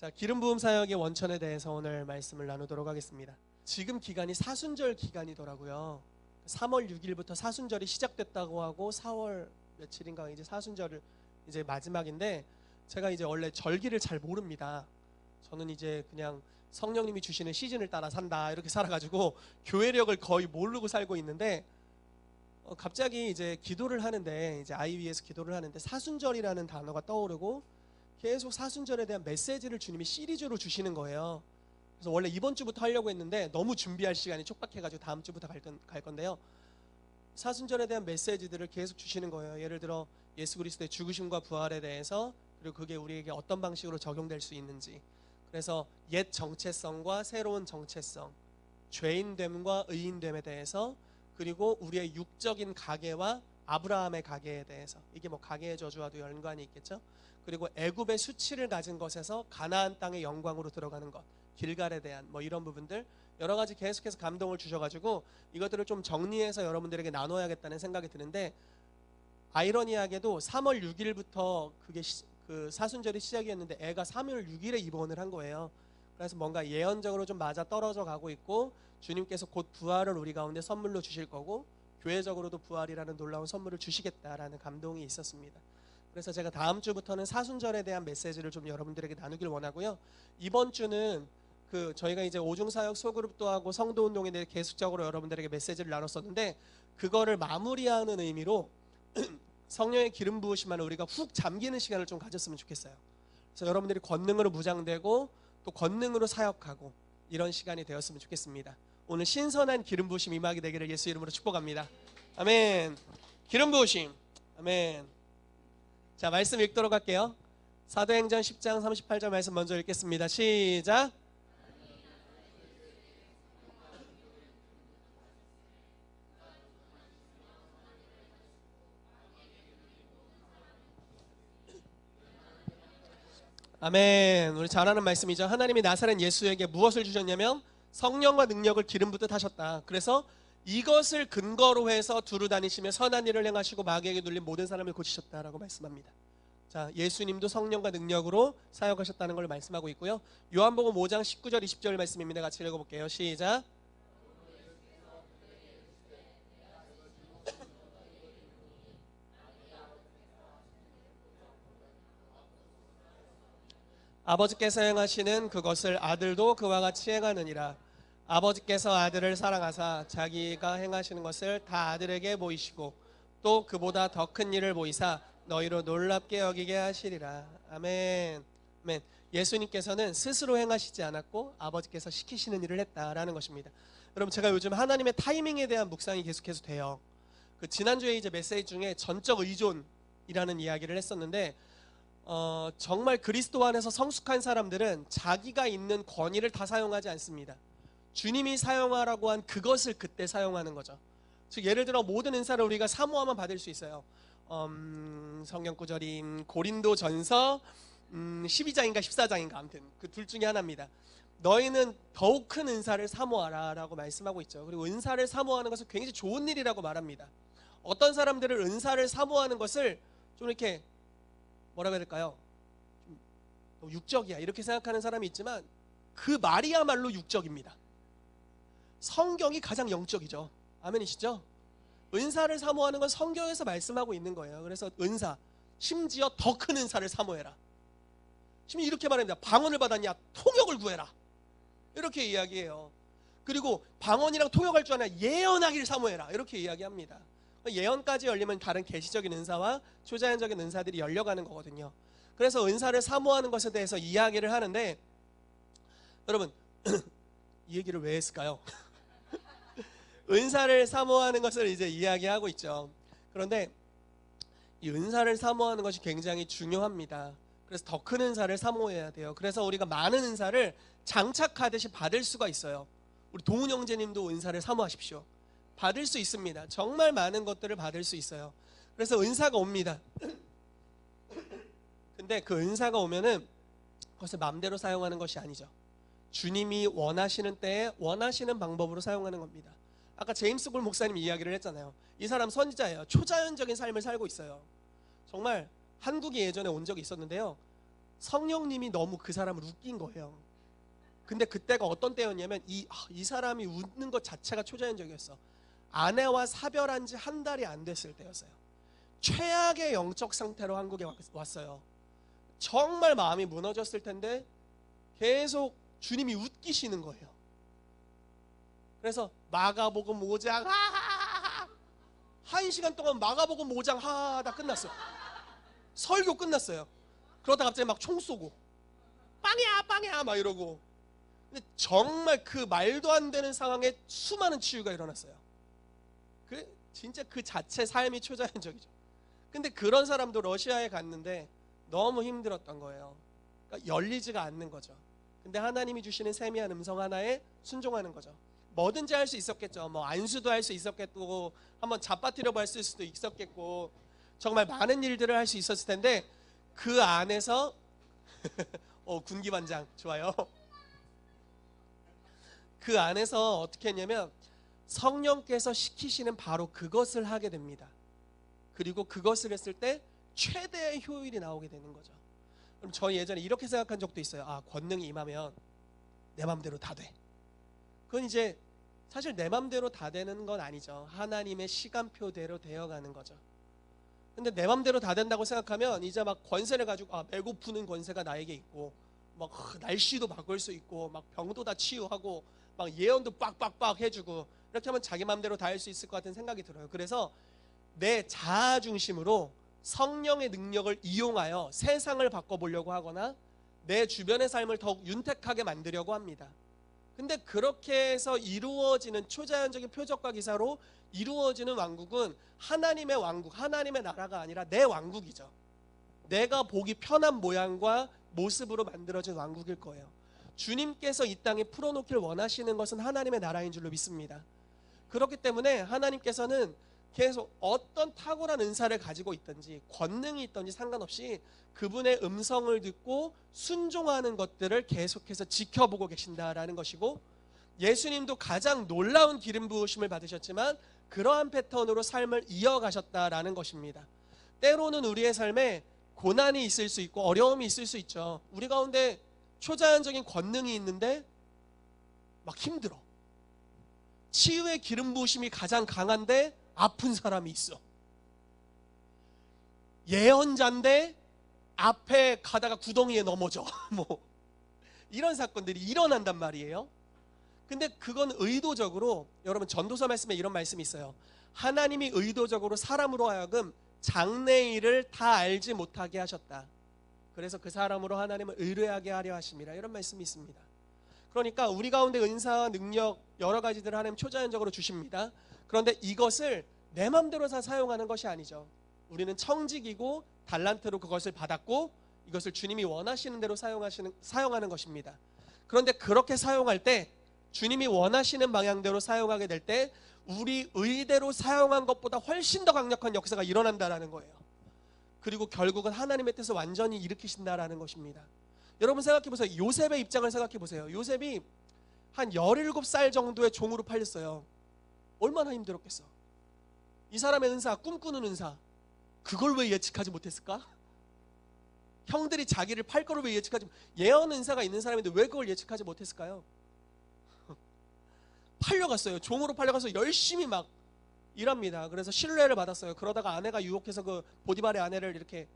자, 기름 부음 사역의 원천에 대해서 오늘 말씀을 나누도록 하겠습니다. 지금 기간이 사순절 기간이더라고요. 3월 6일부터 사순절이 시작됐다고 하고 4월 며칠인가 이제 사순절을 이제 마지막인데, 제가 이제 원래 절기를 잘 모릅니다. 저는 이제 그냥 성령님이 주시는 시즌을 따라 산다 이렇게 살아가지고 교회력을 거의 모르고 살고 있는데, 갑자기 이제 기도를 하는데, 이제 아이 위해서 기도를 하는데 사순절이라는 단어가 떠오르고 계속 사순절에 대한 메시지를 주님이 시리즈로 주시는 거예요. 그래서 원래 이번 주부터 하려고 했는데 너무 준비할 시간이 촉박해가지고 다음 주부터 갈 건데요. 사순절에 대한 메시지들을 계속 주시는 거예요. 예를 들어 예수 그리스도의 죽으심과 부활에 대해서, 그리고 그게 우리에게 어떤 방식으로 적용될 수 있는지, 그래서 옛 정체성과 새로운 정체성, 죄인됨과 의인됨에 대해서, 그리고 우리의 육적인 가계와 아브라함의 가계에 대해서, 이게 뭐 가계의 저주와도 연관이 있겠죠. 그리고 애굽의 수치를 가진 것에서 가나안 땅의 영광으로 들어가는 것, 길갈에 대한 뭐 이런 부분들 여러 가지 계속해서 감동을 주셔가지고 이것들을 좀 정리해서 여러분들에게 나눠야겠다는 생각이 드는데, 아이러니하게도 3월 6일부터 그 사순절이 시작이었는데 애가 3월 6일에 입원을 한 거예요. 그래서 뭔가 예언적으로 좀 맞아 떨어져 가고 있고, 주님께서 곧 부활을 우리 가운데 선물로 주실 거고 교회적으로도 부활이라는 놀라운 선물을 주시겠다라는 감동이 있었습니다. 그래서 제가 다음 주부터는 사순절에 대한 메시지를 좀 여러분들에게 나누길 원하고요. 이번 주는 저희가 이제 오중사역 소그룹도 하고 성도운동에 대해 계속적으로 여러분들에게 메시지를 나눴었는데, 그거를 마무리하는 의미로 성령의 기름 부으심 안에 우리가 훅 잠기는 시간을 좀 가졌으면 좋겠어요. 그래서 여러분들이 권능으로 무장되고 또 권능으로 사역하고 이런 시간이 되었으면 좋겠습니다. 오늘 신선한 기름 부으심 임하게 되기를 예수 이름으로 축복합니다. 아멘. 기름 부으심. 아멘. 자, 말씀 읽도록 할게요. 사도행전 10장 38절 말씀 먼저 읽겠습니다. 시작. 아멘. 우리 잘 아는 말씀이죠. 하나님이 나사렛 예수에게 무엇을 주셨냐면 성령과 능력을 기름 붓듯 하셨다. 그래서 이것을 근거로 해서 두루 다니시며 선한 일을 행하시고 마귀에게 눌린 모든 사람을 고치셨다라고 말씀합니다. 자, 예수님도 성령과 능력으로 사역하셨다는 걸 말씀하고 있고요. 요한복음 5장 19절 20절 말씀입니다. 같이 읽어볼게요. 시작. 아버지께서 행하시는 그것을 아들도 그와 같이 행하느니라. 아버지께서 아들을 사랑하사 자기가 행하시는 것을 다 아들에게 보이시고 또 그보다 더 큰 일을 보이사 너희로 놀랍게 여기게 하시리라. 아멘. 아멘. 예수님께서는 스스로 행하시지 않았고 아버지께서 시키시는 일을 했다라는 것입니다. 여러분, 제가 요즘 하나님의 타이밍에 대한 묵상이 계속해서 돼요. 지난주에 이제 메시지 중에 전적 의존이라는 이야기를 했었는데, 정말 그리스도 안에서 성숙한 사람들은 자기가 있는 권위를 다 사용하지 않습니다. 주님이 사용하라고 한 그것을 그때 사용하는 거죠. 즉, 예를 들어 모든 은사를 우리가 사모하면 받을 수 있어요. 성경 구절이 고린도전서 12장인가 14장인가 아무튼 그 둘 중에 하나입니다. 너희는 더욱 큰 은사를 사모하라 라고 말씀하고 있죠. 그리고 은사를 사모하는 것은 굉장히 좋은 일이라고 말합니다. 어떤 사람들은 은사를 사모하는 것을 좀 이렇게 뭐라고 해야 될까요? 좀 육적이야 이렇게 생각하는 사람이 있지만 그 말이야말로 육적입니다. 성경이 가장 영적이죠. 아멘이시죠? 은사를 사모하는 건 성경에서 말씀하고 있는 거예요. 그래서 은사, 심지어 더 큰 은사를 사모해라. 지금 이렇게 말합니다. 방언을 받았냐? 통역을 구해라. 이렇게 이야기해요. 그리고 방언이랑 통역할 줄 아냐? 예언하기를 사모해라. 이렇게 이야기합니다. 예언까지 열리면 다른 계시적인 은사와 초자연적인 은사들이 열려가는 거거든요. 그래서 은사를 사모하는 것에 대해서 이야기를 하는데, 여러분 이 얘기를 왜 했을까요? 은사를 사모하는 것을 이제 이야기하고 있죠. 그런데 이 은사를 사모하는 것이 굉장히 중요합니다. 그래서 더 큰 은사를 사모해야 돼요. 그래서 우리가 많은 은사를 장착하듯이 받을 수가 있어요. 우리 동훈 형제님도 은사를 사모하십시오. 받을 수 있습니다. 정말 많은 것들을 받을 수 있어요. 그래서 은사가 옵니다. 근데 그 은사가 오면은 그것을 마음대로 사용하는 것이 아니죠. 주님이 원하시는 때에 원하시는 방법으로 사용하는 겁니다. 아까 제임스 볼 목사님이 이야기를 했잖아요. 이 사람 선지자예요. 초자연적인 삶을 살고 있어요. 정말 한국에 예전에 온 적이 있었는데요. 성령님이 너무 그 사람을 웃긴 거예요. 근데 그때가 어떤 때였냐면 이 사람이 웃는 것 자체가 초자연적이었어. 아내와 사별한 지 한 달이 안 됐을 때였어요. 최악의 영적 상태로 한국에 왔어요. 정말 마음이 무너졌을 텐데 계속 주님이 웃기시는 거예요. 그래서 마가복음 5장 하하하하 1시간 동안 마가복음 5장 하하다 끝났어요. 설교 끝났어요. 그러다 갑자기 막 총 쏘고 빵이야 빵이야 막 이러고. 근데 정말 그 말도 안 되는 상황에 수많은 치유가 일어났어요. 진짜 그 자체 삶이 초자연적이죠. 근데 그런 사람도 러시아에 갔는데 너무 힘들었던 거예요. 그러니까 열리지가 않는 거죠. 근데 하나님이 주시는 세미한 음성 하나에 순종하는 거죠. 뭐든지 할 수 있었겠죠. 뭐 안수도 할 수 있었겠고, 한번 잡아뜨려 봤을 수도 있었겠고, 정말 많은 일들을 할 수 있었을 텐데 그 안에서 군기반장 좋아요. 그 안에서 어떻게 했냐면 성령께서 시키시는 바로 그것을 하게 됩니다. 그리고 그것을 했을 때 최대의 효율이 나오게 되는 거죠. 그럼 저 예전에 이렇게 생각한 적도 있어요. 권능이 임하면 내 맘대로 다 돼. 그건 이제 사실 내 맘대로 다 되는 건 아니죠. 하나님의 시간표대로 되어가는 거죠. 근데 내 맘대로 다 된다고 생각하면 이제 막 권세를 가지고 배고프는 권세가 나에게 있고 막 날씨도 바꿀 수 있고 막 병도 다 치유하고 막 예언도 빡빡빡 해주고 이렇게 하면 자기 맘대로 다 할 수 있을 것 같은 생각이 들어요. 그래서 내 자아 중심으로 성령의 능력을 이용하여 세상을 바꿔보려고 하거나 내 주변의 삶을 더욱 윤택하게 만들려고 합니다. 근데 그렇게 해서 이루어지는 초자연적인 표적과 기사로 이루어지는 왕국은 하나님의 왕국, 하나님의 나라가 아니라 내 왕국이죠. 내가 보기 편한 모양과 모습으로 만들어진 왕국일 거예요. 주님께서 이 땅에 풀어놓길 원하시는 것은 하나님의 나라인 줄로 믿습니다. 그렇기 때문에 하나님께서는 계속 어떤 탁월한 은사를 가지고 있든지 권능이 있든지 상관없이 그분의 음성을 듣고 순종하는 것들을 계속해서 지켜보고 계신다라는 것이고, 예수님도 가장 놀라운 기름 부으심을 받으셨지만 그러한 패턴으로 삶을 이어가셨다라는 것입니다. 때로는 우리의 삶에 고난이 있을 수 있고 어려움이 있을 수 있죠. 우리 가운데 초자연적인 권능이 있는데 막 힘들어. 치유의 기름 부으심이 가장 강한데 아픈 사람이 있어. 예언자인데 앞에 가다가 구덩이에 넘어져. 뭐 이런 사건들이 일어난단 말이에요. 근데 그건 의도적으로, 여러분 전도서 말씀에 이런 말씀이 있어요. 하나님이 의도적으로 사람으로 하여금 장래일을 다 알지 못하게 하셨다. 그래서 그 사람으로 하나님을 의뢰하게 하려 하심이라, 이런 말씀이 있습니다. 그러니까 우리 가운데 은사와 능력 여러 가지들을 하나님 초자연적으로 주십니다. 그런데 이것을 내 맘대로 다 사용하는 것이 아니죠. 우리는 청직이고 달란트로 그것을 받았고 이것을 주님이 원하시는 대로 사용하는 것입니다. 그런데 그렇게 사용할 때, 주님이 원하시는 방향대로 사용하게 될 때 우리 의대로 사용한 것보다 훨씬 더 강력한 역사가 일어난다라는 거예요. 그리고 결국은 하나님의 뜻을 완전히 일으키신다라는 것입니다. 여러분 생각해 보세요. 요셉의 입장을 생각해 보세요. 요셉이 한 17살 정도의 종으로 팔렸어요. 얼마나 힘들었겠어. 이 사람의 은사, 꿈꾸는 은사, 그걸 왜 예측하지 못했을까? 형들이 자기를 팔 거를 왜 예언 은사가 있는 사람인데 왜 그걸 예측하지 못했을까요? 팔려갔어요. 종으로 팔려가서 열심히 막 일합니다. 그래서 신뢰를 받았어요. 그러다가 아내가 유혹해서 그 보디발의 아내를 이렇게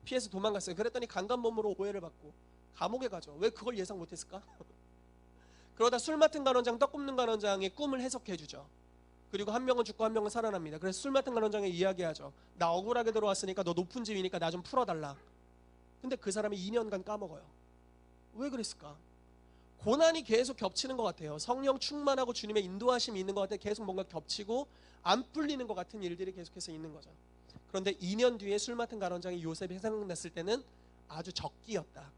피해서 도망갔어요. 그랬더니 강간범으로 오해를 받고 감옥에 가죠. 왜 그걸 예상 못했을까? 그러다 술 맡은 간원장, 떡 굽는 간원장의 꿈을 해석해 주죠. 그리고 한 명은 죽고 한 명은 살아납니다. 그래서 술 맡은 간원장에 이야기하죠. 나 억울하게 들어왔으니까 너 높은 집이니까 나 좀 풀어달라. 근데 그 사람이 2년간 까먹어요. 왜 그랬을까? 고난이 계속 겹치는 것 같아요. 성령 충만하고 주님의 인도하심이 있는 것 같아요. 계속 뭔가 겹치고 안 풀리는 것 같은 일들이 계속해서 있는 거죠. 그런데 2년 뒤에 술 맡은 간원장이 요셉이 생각났을 때는 아주 적기였다.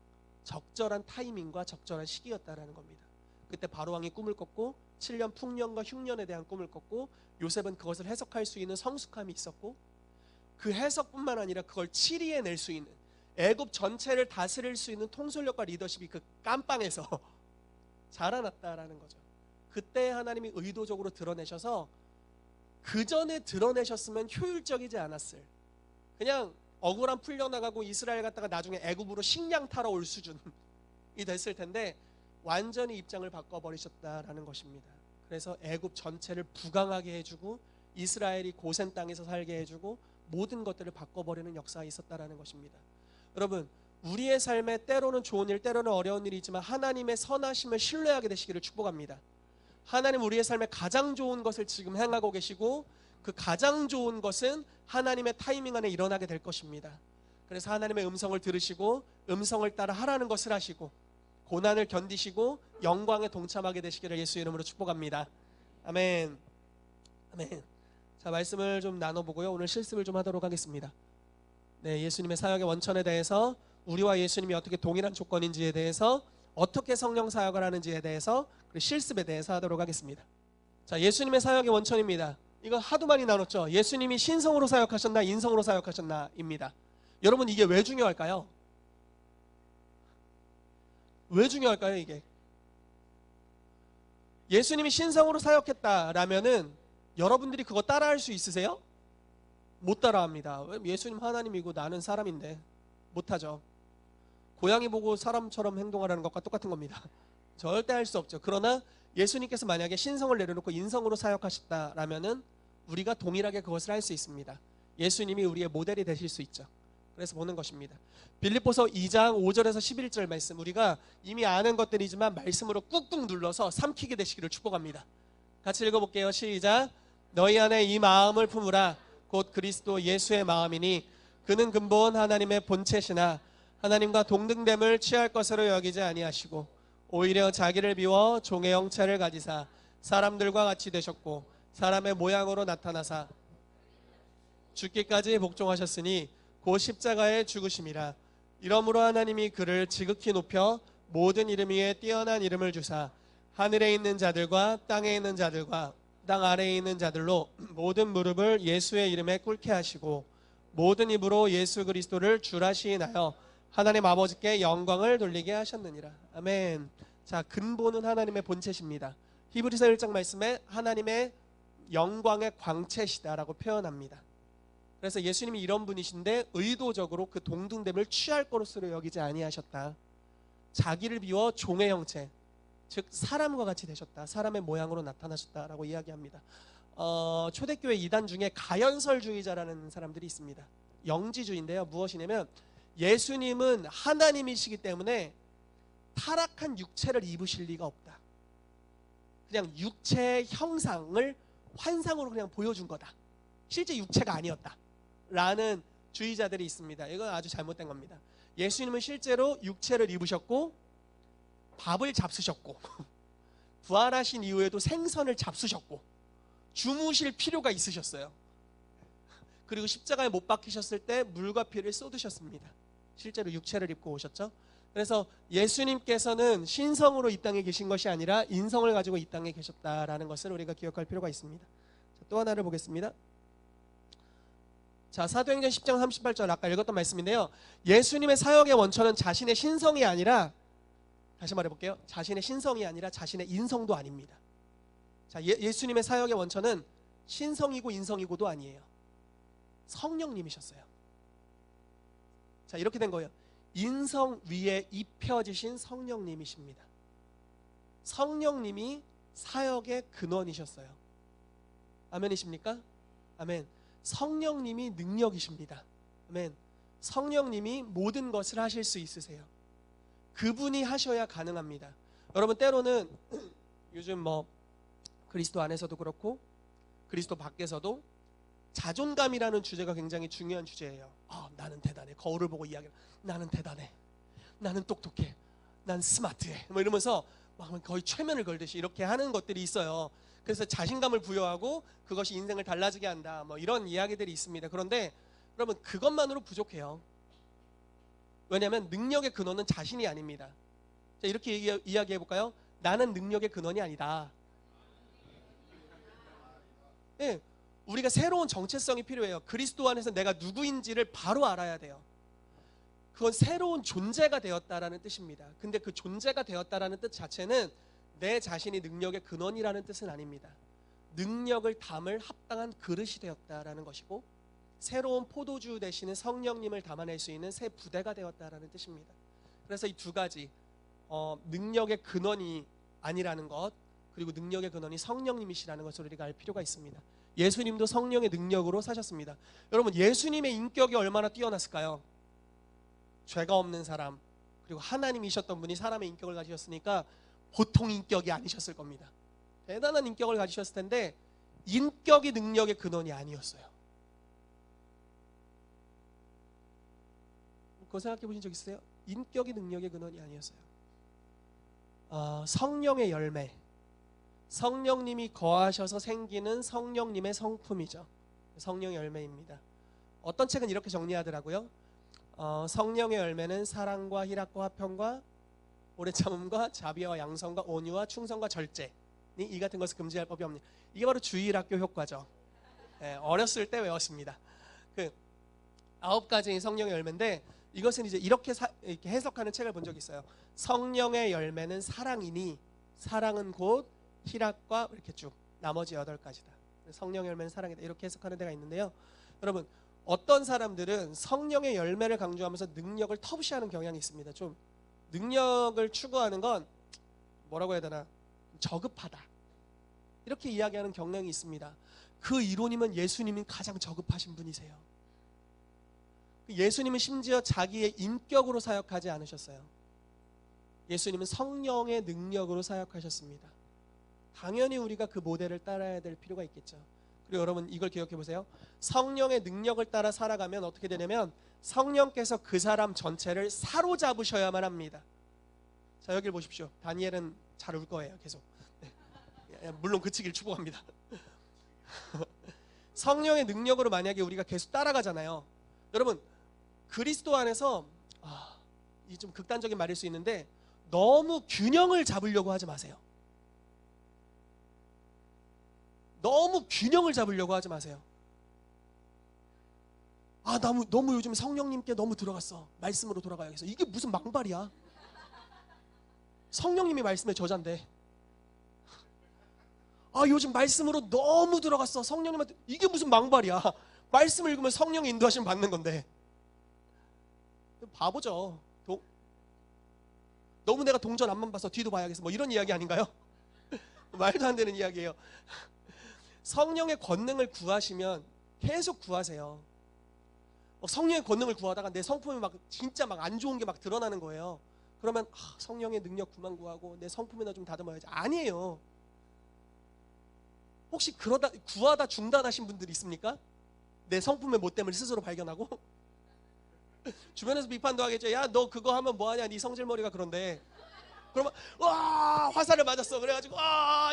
적절한 타이밍과 적절한 시기였다라는 겁니다. 그때 바로왕이 꿈을 꿨고 7년 풍년과 흉년에 대한 꿈을 꿨고 요셉은 그것을 해석할 수 있는 성숙함이 있었고, 그 해석뿐만 아니라 그걸 치리해낼 수 있는, 애굽 전체를 다스릴 수 있는 통솔력과 리더십이 그 깜빵에서 자라났다라는 거죠. 그때 하나님이 의도적으로 드러내셔서 그 전에 드러내셨으면 효율적이지 않았을, 그냥 억울함 풀려나가고 이스라엘 갔다가 나중에 애굽으로 식량 타러 올 수준이 됐을 텐데 완전히 입장을 바꿔버리셨다라는 것입니다. 그래서 애굽 전체를 부강하게 해주고 이스라엘이 고센 땅에서 살게 해주고 모든 것들을 바꿔버리는 역사가 있었다라는 것입니다. 여러분, 우리의 삶에 때로는 좋은 일, 때로는 어려운 일이 있지만 하나님의 선하심을 신뢰하게 되시기를 축복합니다. 하나님 우리의 삶에 가장 좋은 것을 지금 행하고 계시고 그 가장 좋은 것은 하나님의 타이밍 안에 일어나게 될 것입니다. 그래서 하나님의 음성을 들으시고 음성을 따라 하라는 것을 하시고 고난을 견디시고 영광에 동참하게 되시기를 예수 이름으로 축복합니다. 아멘. 아멘. 자, 말씀을 좀 나눠보고요. 오늘 실습을 좀 하도록 하겠습니다. 네, 예수님의 사역의 원천에 대해서 우리와 예수님이 어떻게 동일한 조건인지에 대해서 어떻게 성령 사역을 하는지에 대해서 그리고 실습에 대해서 하도록 하겠습니다. 자, 예수님의 사역의 원천입니다. 이거 하도 많이 나눴죠. 예수님이 신성으로 사역하셨나 인성으로 사역하셨나 입니다. 여러분 이게 왜 중요할까요? 왜 중요할까요 이게? 예수님이 신성으로 사역했다라면은 여러분들이 그거 따라할 수 있으세요? 못 따라합니다. 예수님 하나님이고 나는 사람인데 못하죠. 고양이 보고 사람처럼 행동하라는 것과 똑같은 겁니다. 절대 할 수 없죠. 그러나 예수님께서 만약에 신성을 내려놓고 인성으로 사역하셨다라면은 우리가 동일하게 그것을 할 수 있습니다. 예수님이 우리의 모델이 되실 수 있죠. 그래서 보는 것입니다. 빌립보서 2장 5절에서 11절 말씀, 우리가 이미 아는 것들이지만 말씀으로 꾹꾹 눌러서 삼키게 되시기를 축복합니다. 같이 읽어볼게요. 시작. 너희 안에 이 마음을 품으라. 곧 그리스도 예수의 마음이니 그는 근본 하나님의 본체시나 하나님과 동등됨을 취할 것으로 여기지 아니하시고 오히려 자기를 비워 종의 형체를 가지사 사람들과 같이 되셨고 사람의 모양으로 나타나사 죽기까지 복종하셨으니 곧 십자가의 죽으심이라. 이러므로 하나님이 그를 지극히 높여 모든 이름 위에 뛰어난 이름을 주사 하늘에 있는 자들과 땅에 있는 자들과 땅 아래에 있는 자들로 모든 무릎을 예수의 이름에 꿇게 하시고 모든 입으로 예수 그리스도를 주라 시인하여 하나님 아버지께 영광을 돌리게 하셨느니라. 아멘. 자, 근본은 하나님의 본체십니다. 히브리서 1장 말씀에 하나님의 영광의 광채시다라고 표현합니다. 그래서 예수님이 이런 분이신데 의도적으로 그 동등됨을 취할 것으로 여기지 아니하셨다. 자기를 비워 종의 형체, 즉 사람과 같이 되셨다. 사람의 모양으로 나타나셨다라고 이야기합니다. 초대교회 이단 중에 가연설주의자라는 사람들이 있습니다. 영지주의인데요. 무엇이냐면 예수님은 하나님이시기 때문에 타락한 육체를 입으실 리가 없다. 그냥 육체의 형상을 환상으로 그냥 보여준 거다. 실제 육체가 아니었다. 라는 주의자들이 있습니다. 이건 아주 잘못된 겁니다. 예수님은 실제로 육체를 입으셨고 밥을 잡수셨고 부활하신 이후에도 생선을 잡수셨고 주무실 필요가 있으셨어요. 그리고 십자가에 못 박히셨을 때 물과 피를 쏟으셨습니다. 실제로 육체를 입고 오셨죠. 그래서 예수님께서는 신성으로 이 땅에 계신 것이 아니라 인성을 가지고 이 땅에 계셨다라는 것을 우리가 기억할 필요가 있습니다. 또 하나를 보겠습니다. 자, 사도행전 10장 38절 아까 읽었던 말씀인데요. 예수님의 사역의 원천은 자신의 신성이 아니라, 다시 말해볼게요. 자신의 신성이 아니라 자신의 인성도 아닙니다. 자, 예수님의 사역의 원천은 신성이고 인성이고도 아니에요. 성령님이셨어요. 자, 이렇게 된 거예요. 인성 위에 입혀지신 성령님이십니다. 성령님이 사역의 근원이셨어요. 아멘이십니까? 아멘. 성령님이 능력이십니다. 아멘. 성령님이 모든 것을 하실 수 있으세요. 그분이 하셔야 가능합니다. 여러분 때로는 요즘 그리스도 안에서도 그렇고 그리스도 밖에서도 자존감이라는 주제가 굉장히 중요한 주제예요. 나는 대단해. 거울을 보고 이야기해. 나는 대단해. 나는 똑똑해. 난 스마트해. 이러면서 막 거의 최면을 걸듯이 이렇게 하는 것들이 있어요. 그래서 자신감을 부여하고 그것이 인생을 달라지게 한다. 이런 이야기들이 있습니다. 그런데 여러분 그것만으로 부족해요. 왜냐하면 능력의 근원은 자신이 아닙니다. 자, 이렇게 이야기해 볼까요? 나는 능력의 근원이 아니다. 네, 우리가 새로운 정체성이 필요해요. 그리스도 안에서 내가 누구인지를 바로 알아야 돼요. 그건 새로운 존재가 되었다라는 뜻입니다. 근데 그 존재가 되었다라는 뜻 자체는 내 자신이 능력의 근원이라는 뜻은 아닙니다. 능력을 담을 합당한 그릇이 되었다라는 것이고 새로운 포도주 되시는 성령님을 담아낼 수 있는 새 부대가 되었다라는 뜻입니다. 그래서 이 두 가지, 능력의 근원이 아니라는 것, 그리고 능력의 근원이 성령님이시라는 것을 우리가 알 필요가 있습니다. 예수님도 성령의 능력으로 사셨습니다. 여러분, 예수님의 인격이 얼마나 뛰어났을까요? 죄가 없는 사람, 그리고 하나님이셨던 분이 사람의 인격을 가지셨으니까 보통 인격이 아니셨을 겁니다. 대단한 인격을 가지셨을 텐데 인격이 능력의 근원이 아니었어요. 그거 생각해 보신 적 있어요? 인격이 능력의 근원이 아니었어요. 성령의 열매, 성령님이 거하셔서 생기는 성령님의 성품이죠. 성령의 열매입니다. 어떤 책은 이렇게 정리하더라고요. 성령의 열매는 사랑과 희락과 화평과 오래 참음과 자비와 양성과 온유와 충성과 절제, 이 같은 것을 금지할 법이 없니. 이게 바로 주일학교 효과죠. 어렸을 때 외웠습니다. 그 9가지의 성령의 열매인데 이것은 이제 이렇게 해석하는 책을 본 적이 있어요. 성령의 열매는 사랑이니 사랑은 곧 희락과 이렇게 쭉 나머지 8가지다. 성령의 열매는 사랑이다. 이렇게 해석하는 데가 있는데요. 여러분, 어떤 사람들은 성령의 열매를 강조하면서 능력을 터부시하는 경향이 있습니다. 좀 능력을 추구하는 건 뭐라고 해야 되나, 저급하다, 이렇게 이야기하는 경향이 있습니다. 그 이론이면 예수님이 가장 저급하신 분이세요. 예수님은 심지어 자기의 인격으로 사역하지 않으셨어요. 예수님은 성령의 능력으로 사역하셨습니다. 당연히 우리가 그 모델을 따라야 될 필요가 있겠죠. 그리고 여러분, 이걸 기억해 보세요. 성령의 능력을 따라 살아가면 어떻게 되냐면 성령께서 그 사람 전체를 사로잡으셔야만 합니다. 자, 여기를 보십시오. 다니엘은 잘 울 거예요. 계속. 네. 물론 그치길 축복합니다. 성령의 능력으로 만약에 우리가 계속 따라가잖아요. 여러분, 그리스도 안에서 이 좀 극단적인 말일 수 있는데 너무 균형을 잡으려고 하지 마세요. 너무 균형을 잡으려고 하지 마세요. 너무 요즘 성령님께 너무 들어갔어. 말씀으로 돌아가야겠어. 이게 무슨 망발이야. 성령님이 말씀의 저자인데. 요즘 말씀으로 너무 들어갔어. 성령님한테. 이게 무슨 망발이야. 말씀을 읽으면 성령의 인도하심 받는 건데. 바보죠. 너무 내가 동전 앞만 봐서 뒤도 봐야겠어. 뭐 이런 이야기 아닌가요? 말도 안 되는 이야기예요. 성령의 권능을 구하시면 계속 구하세요. 성령의 권능을 구하다가 내 성품이 진짜 안 좋은 게 드러나는 거예요. 그러면 성령의 능력 그만 구하고 내 성품이나 좀 다듬어야지. 아니에요. 혹시 그러다 구하다 중단하신 분들이 있습니까? 내 성품의 못됨을 스스로 발견하고 주변에서 비판도 하겠죠. 야, 너 그거 하면 뭐하냐, 네 성질머리가. 그런데 그러면 와, 화살을 맞았어. 그래가지고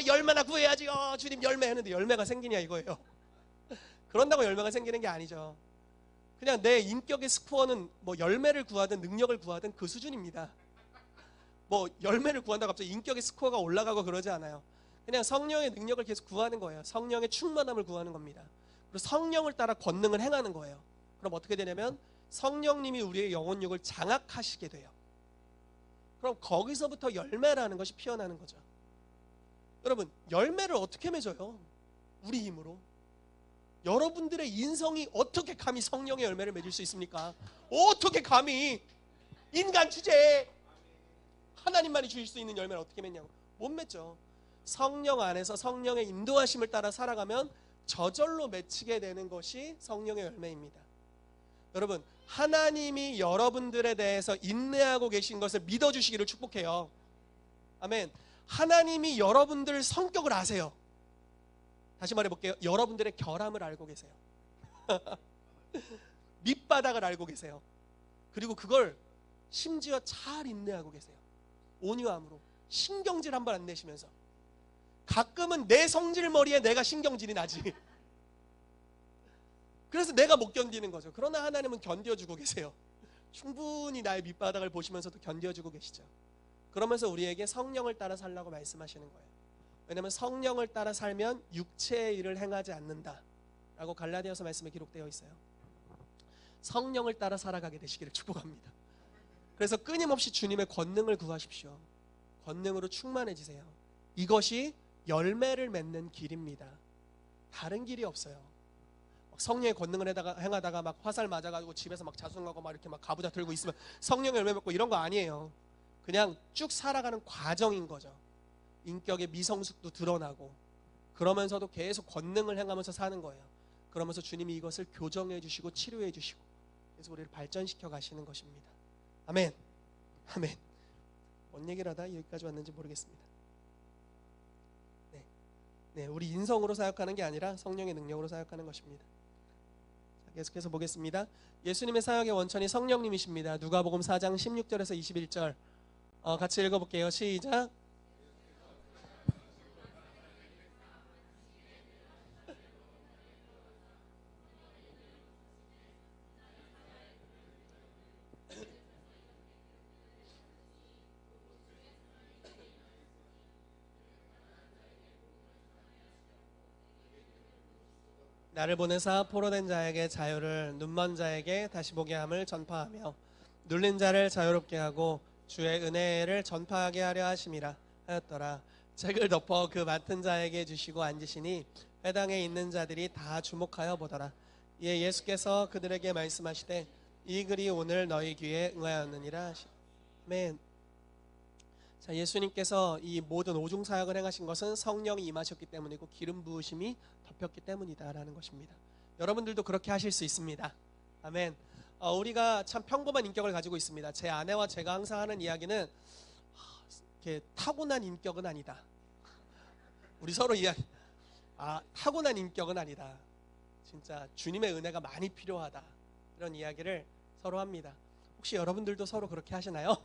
열매나 구해야지. 주님 열매 했는데 열매가 생기냐 이거예요. 그런다고 열매가 생기는 게 아니죠. 그냥 내 인격의 스코어는 뭐 열매를 구하든 능력을 구하든 그 수준입니다. 뭐 열매를 구한다 갑자기 인격의 스코어가 올라가고 그러지 않아요. 그냥 성령의 능력을 계속 구하는 거예요. 성령의 충만함을 구하는 겁니다. 그리고 성령을 따라 권능을 행하는 거예요. 그럼 어떻게 되냐면 성령님이 우리의 영혼육을 장악하시게 돼요. 그럼 거기서부터 열매라는 것이 피어나는 거죠. 여러분, 열매를 어떻게 맺어요? 우리 힘으로. 여러분들의 인성이 어떻게 감히 성령의 열매를 맺을 수 있습니까? 어떻게 감히 인간 주제에 하나님만이 주실 수 있는 열매를 어떻게 맺냐고. 못 맺죠. 성령 안에서 성령의 인도하심을 따라 살아가면 저절로 맺히게 되는 것이 성령의 열매입니다. 여러분, 하나님이 여러분들에 대해서 인내하고 계신 것을 믿어주시기를 축복해요. 아멘. 하나님이 여러분들 성격을 아세요. 다시 말해볼게요. 여러분들의 결함을 알고 계세요. 밑바닥을 알고 계세요. 그리고 그걸 심지어 잘 인내하고 계세요. 온유함으로 신경질 한 번 안 내시면서. 가끔은 내 성질머리에 내가 신경질이 나지. 그래서 내가 못 견디는 거죠. 그러나 하나님은 견뎌주고 계세요. 충분히 나의 밑바닥을 보시면서도 견뎌주고 계시죠. 그러면서 우리에게 성령을 따라 살라고 말씀하시는 거예요. 왜냐하면 성령을 따라 살면 육체의 일을 행하지 않는다 라고 갈라디아서 말씀에 기록되어 있어요. 성령을 따라 살아가게 되시기를 축복합니다. 그래서 끊임없이 주님의 권능을 구하십시오. 권능으로 충만해지세요. 이것이 열매를 맺는 길입니다. 다른 길이 없어요. 성령의 권능을 행하다가 막 화살 맞아가지고 집에서 막 자수하고 막 이렇게 막 가부좌 들고 있으면 성령의 열매 맺고 이런 거 아니에요. 그냥 쭉 살아가는 과정인 거죠. 인격의 미성숙도 드러나고 그러면서도 계속 권능을 행하면서 사는 거예요. 그러면서 주님이 이것을 교정해 주시고 치료해 주시고 그래서 우리를 발전시켜 가시는 것입니다. 아멘. 아멘. 뭔 얘기를 하다 여기까지 왔는지 모르겠습니다. 네, 우리 인성으로 사역하는 게 아니라 성령의 능력으로 사역하는 것입니다. 자, 계속해서 보겠습니다. 예수님의 사역의 원천이 성령님이십니다. 누가복음 4장 16절에서 21절 같이 읽어볼게요. 시작. 나를 보내사 포로된 자에게 자유를, 눈먼 자에게 다시 보게 함을 전파하며 눌린 자를 자유롭게 하고 주의 은혜를 전파하게 하려 하심이라 하였더라. 책을 덮어 그 맡은 자에게 주시고 앉으시니 회당에 있는 자들이 다 주목하여 보더라. 이에 예수께서 그들에게 말씀하시되 이 글이 오늘 너희 귀에 응하였느니라. 아멘. 자, 예수님께서 이 모든 오중 사역을 행하신 것은 성령이 임하셨기 때문이고 기름 부으심이 덮였기 때문이다라는 것입니다. 여러분들도 그렇게 하실 수 있습니다. 아멘. 우리가 참 평범한 인격을 가지고 있습니다. 제 아내와 제가 항상 하는 이야기는 이렇게 타고난 인격은 아니다. 우리 서로 이야기. 타고난 인격은 아니다. 진짜 주님의 은혜가 많이 필요하다. 이런 이야기를 서로 합니다. 혹시 여러분들도 서로 그렇게 하시나요?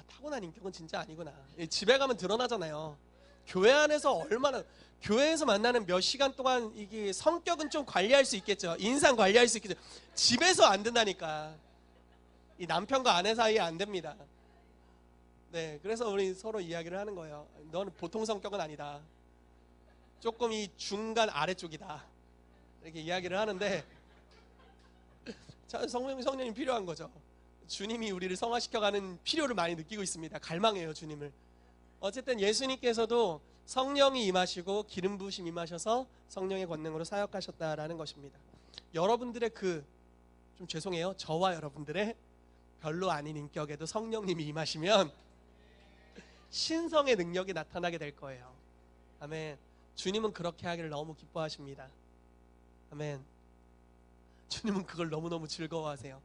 타고난 인격은 진짜 아니구나. 집에 가면 드러나잖아요. 교회 안에서 얼마나 교회에서 만나는 몇 시간 동안 이게 성격은 좀 관리할 수 있겠죠. 인상 관리할 수 있겠죠. 집에서 안 된다니까. 이 남편과 아내 사이에 안 됩니다. 네, 그래서 우리 서로 이야기를 하는 거예요. 너는 보통 성격은 아니다. 조금 이 중간 아래쪽이다. 이렇게 이야기를 하는데 성령이 필요한 거죠. 주님이 우리를 성화시켜가는 필요를 많이 느끼고 있습니다. 갈망해요, 주님을. 어쨌든 예수님께서도 성령이 임하시고 기름 부으심 임하셔서 성령의 권능으로 사역하셨다라는 것입니다. 여러분들의 좀 죄송해요. 저와 여러분들의 별로 아닌 인격에도 성령님이 임하시면 신성의 능력이 나타나게 될 거예요. 아멘. 주님은 그렇게 하기를 너무 기뻐하십니다. 아멘. 주님은 그걸 너무너무 즐거워하세요.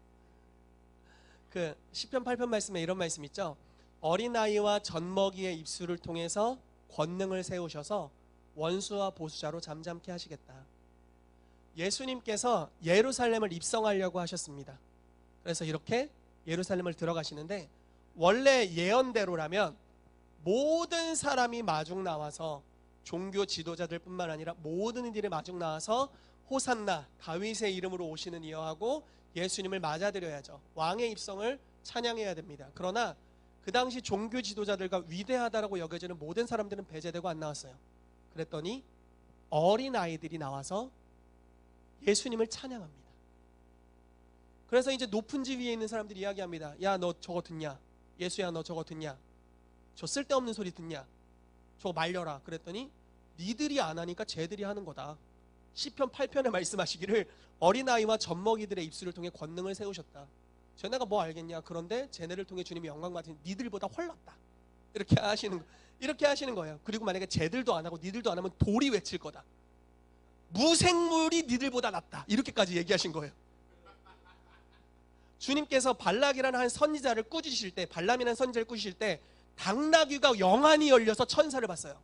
시편 8편 말씀에 이런 말씀 있죠. 어린아이와 젖먹이의 입술을 통해서 권능을 세우셔서 원수와 보수자로 잠잠케 하시겠다. 예수님께서 예루살렘을 입성하려고 하셨습니다. 그래서 이렇게 예루살렘을 들어가시는데 원래 예언대로라면 모든 사람이 마중 나와서 종교 지도자들 뿐만 아니라 모든 이들이 마중 나와서 호산나 다윗의 이름으로 오시는 이여 하고 예수님을 맞아드려야죠. 왕의 입성을 찬양해야 됩니다. 그러나 그 당시 종교 지도자들과 위대하다라고 여겨지는 모든 사람들은 배제되고 안 나왔어요. 그랬더니 어린 아이들이 나와서 예수님을 찬양합니다. 그래서 이제 높은 지위에 있는 사람들이 이야기합니다. 야, 너 저거 듣냐? 예수야, 너 저거 듣냐? 저 쓸데없는 소리 듣냐? 저거 말려라. 그랬더니 니들이 안 하니까 쟤들이 하는 거다. 시편 8편에 말씀하시기를 어린아이와 젖먹이들의 입술을 통해 권능을 세우셨다. 쟤네가 뭐 알겠냐? 그런데 쟤네를 통해 주님이 영광 받으니 니들보다 훨났다. 이렇게 하시는 거예요. 그리고 만약에 쟤들도 안 하고 니들도 안 하면 돌이 외칠 거다. 무생물이 니들보다 낫다. 이렇게까지 얘기하신 거예요. 주님께서 발락이라는 한 선지자를 꾸짖으실 때, 발람이라는 선지자를 꾸짖으실 때 당나귀가 영안이 열려서 천사를 봤어요.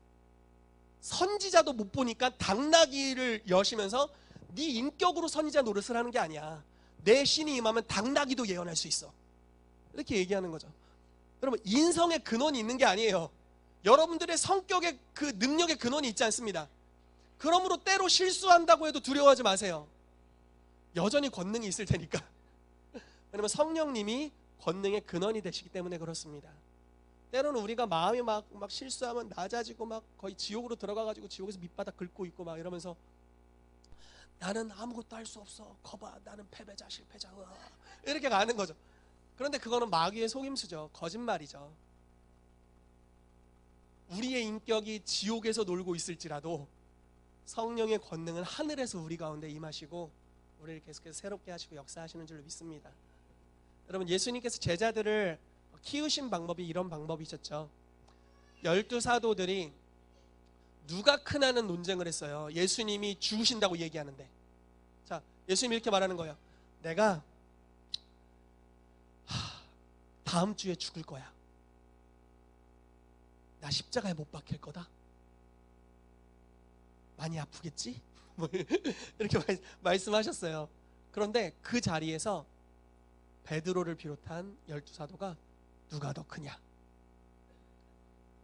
선지자도 못 보니까 당나귀를 여시면서 네 인격으로 선지자 노릇을 하는 게 아니야. 내 신이 임하면 당나귀도 예언할 수 있어. 이렇게 얘기하는 거죠. 여러분, 인성의 근원이 있는 게 아니에요. 여러분들의 성격의 그 능력의 근원이 있지 않습니다. 그러므로 때로 실수한다고 해도 두려워하지 마세요. 여전히 권능이 있을 테니까. 왜냐면 성령님이 권능의 근원이 되시기 때문에 그렇습니다. 때로는 우리가 마음이 막 실수하면 낮아지고 막 거의 지옥으로 들어가가지고 지옥에서 밑바닥 긁고 있고 막 이러면서 나는 아무것도 할 수 없어. 거봐, 나는 패배자, 실패자. 이렇게 가는 거죠. 그런데 그거는 마귀의 속임수죠. 거짓말이죠. 우리의 인격이 지옥에서 놀고 있을지라도 성령의 권능은 하늘에서 우리 가운데 임하시고 우리를 계속해서 새롭게 하시고 역사하시는 줄로 믿습니다. 여러분, 예수님께서 제자들을 키우신 방법이 이런 방법이셨죠. 12사도들이 누가 크냐는 논쟁을 했어요. 예수님이 죽으신다고 얘기하는데, 자, 예수님이 이렇게 말하는 거예요. 내가 다음 주에 죽을 거야. 나 십자가에 못 박힐 거다. 많이 아프겠지? 뭐 이렇게 말씀하셨어요. 그런데 그 자리에서 베드로를 비롯한 12사도가 누가 더 크냐,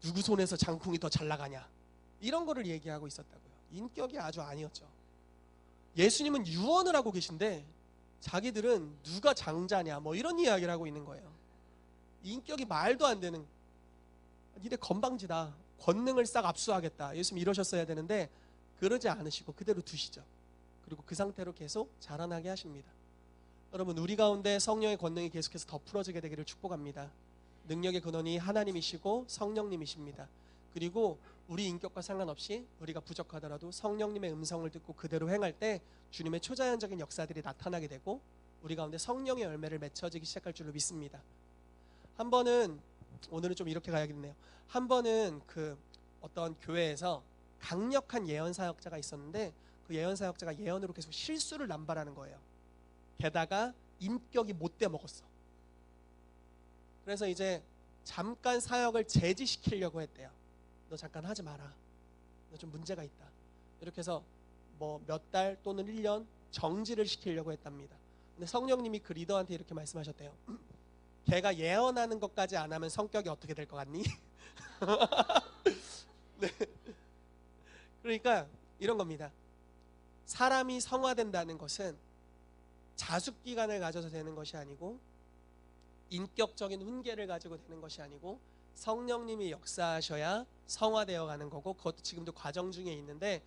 누구 손에서 장풍이 더 잘 나가냐, 이런 거를 얘기하고 있었다고요. 인격이 아주 아니었죠. 예수님은 유언을 하고 계신데 자기들은 누가 장자냐 뭐 이런 이야기를 하고 있는 거예요. 인격이 말도 안 되는, 니네 건방지다, 권능을 싹 압수하겠다, 예수님 이러셨어야 되는데 그러지 않으시고 그대로 두시죠. 그리고 그 상태로 계속 자라나게 하십니다. 여러분, 우리 가운데 성령의 권능이 계속해서 더 풀어지게 되기를 축복합니다. 능력의 근원이 하나님이시고 성령님이십니다. 그리고 우리 인격과 상관없이 우리가 부족하더라도 성령님의 음성을 듣고 그대로 행할 때 주님의 초자연적인 역사들이 나타나게 되고 우리 가운데 성령의 열매를 맺혀지기 시작할 줄로 믿습니다. 한 번은, 오늘은 좀 이렇게 가야겠네요. 한 번은 그 어떤 교회에서 강력한 예언 사역자가 있었는데 그 예언 사역자가 예언으로 계속 실수를 남발하는 거예요. 게다가 인격이 못돼 먹었어. 그래서 이제 잠깐 사역을 제지시키려고 했대요. 너 잠깐 하지 마라, 너 좀 문제가 있다. 이렇게 해서 뭐 몇 달 또는 1년 정지를 시키려고 했답니다. 근데 성령님이 그 리더한테 이렇게 말씀하셨대요. 걔가 예언하는 것까지 안 하면 성격이 어떻게 될 것 같니? 네. 그러니까 이런 겁니다. 사람이 성화된다는 것은 자숙기간을 가져서 되는 것이 아니고 인격적인 훈계를 가지고 되는 것이 아니고 성령님이 역사하셔야 성화되어 가는 거고, 그것도 지금도 과정 중에 있는데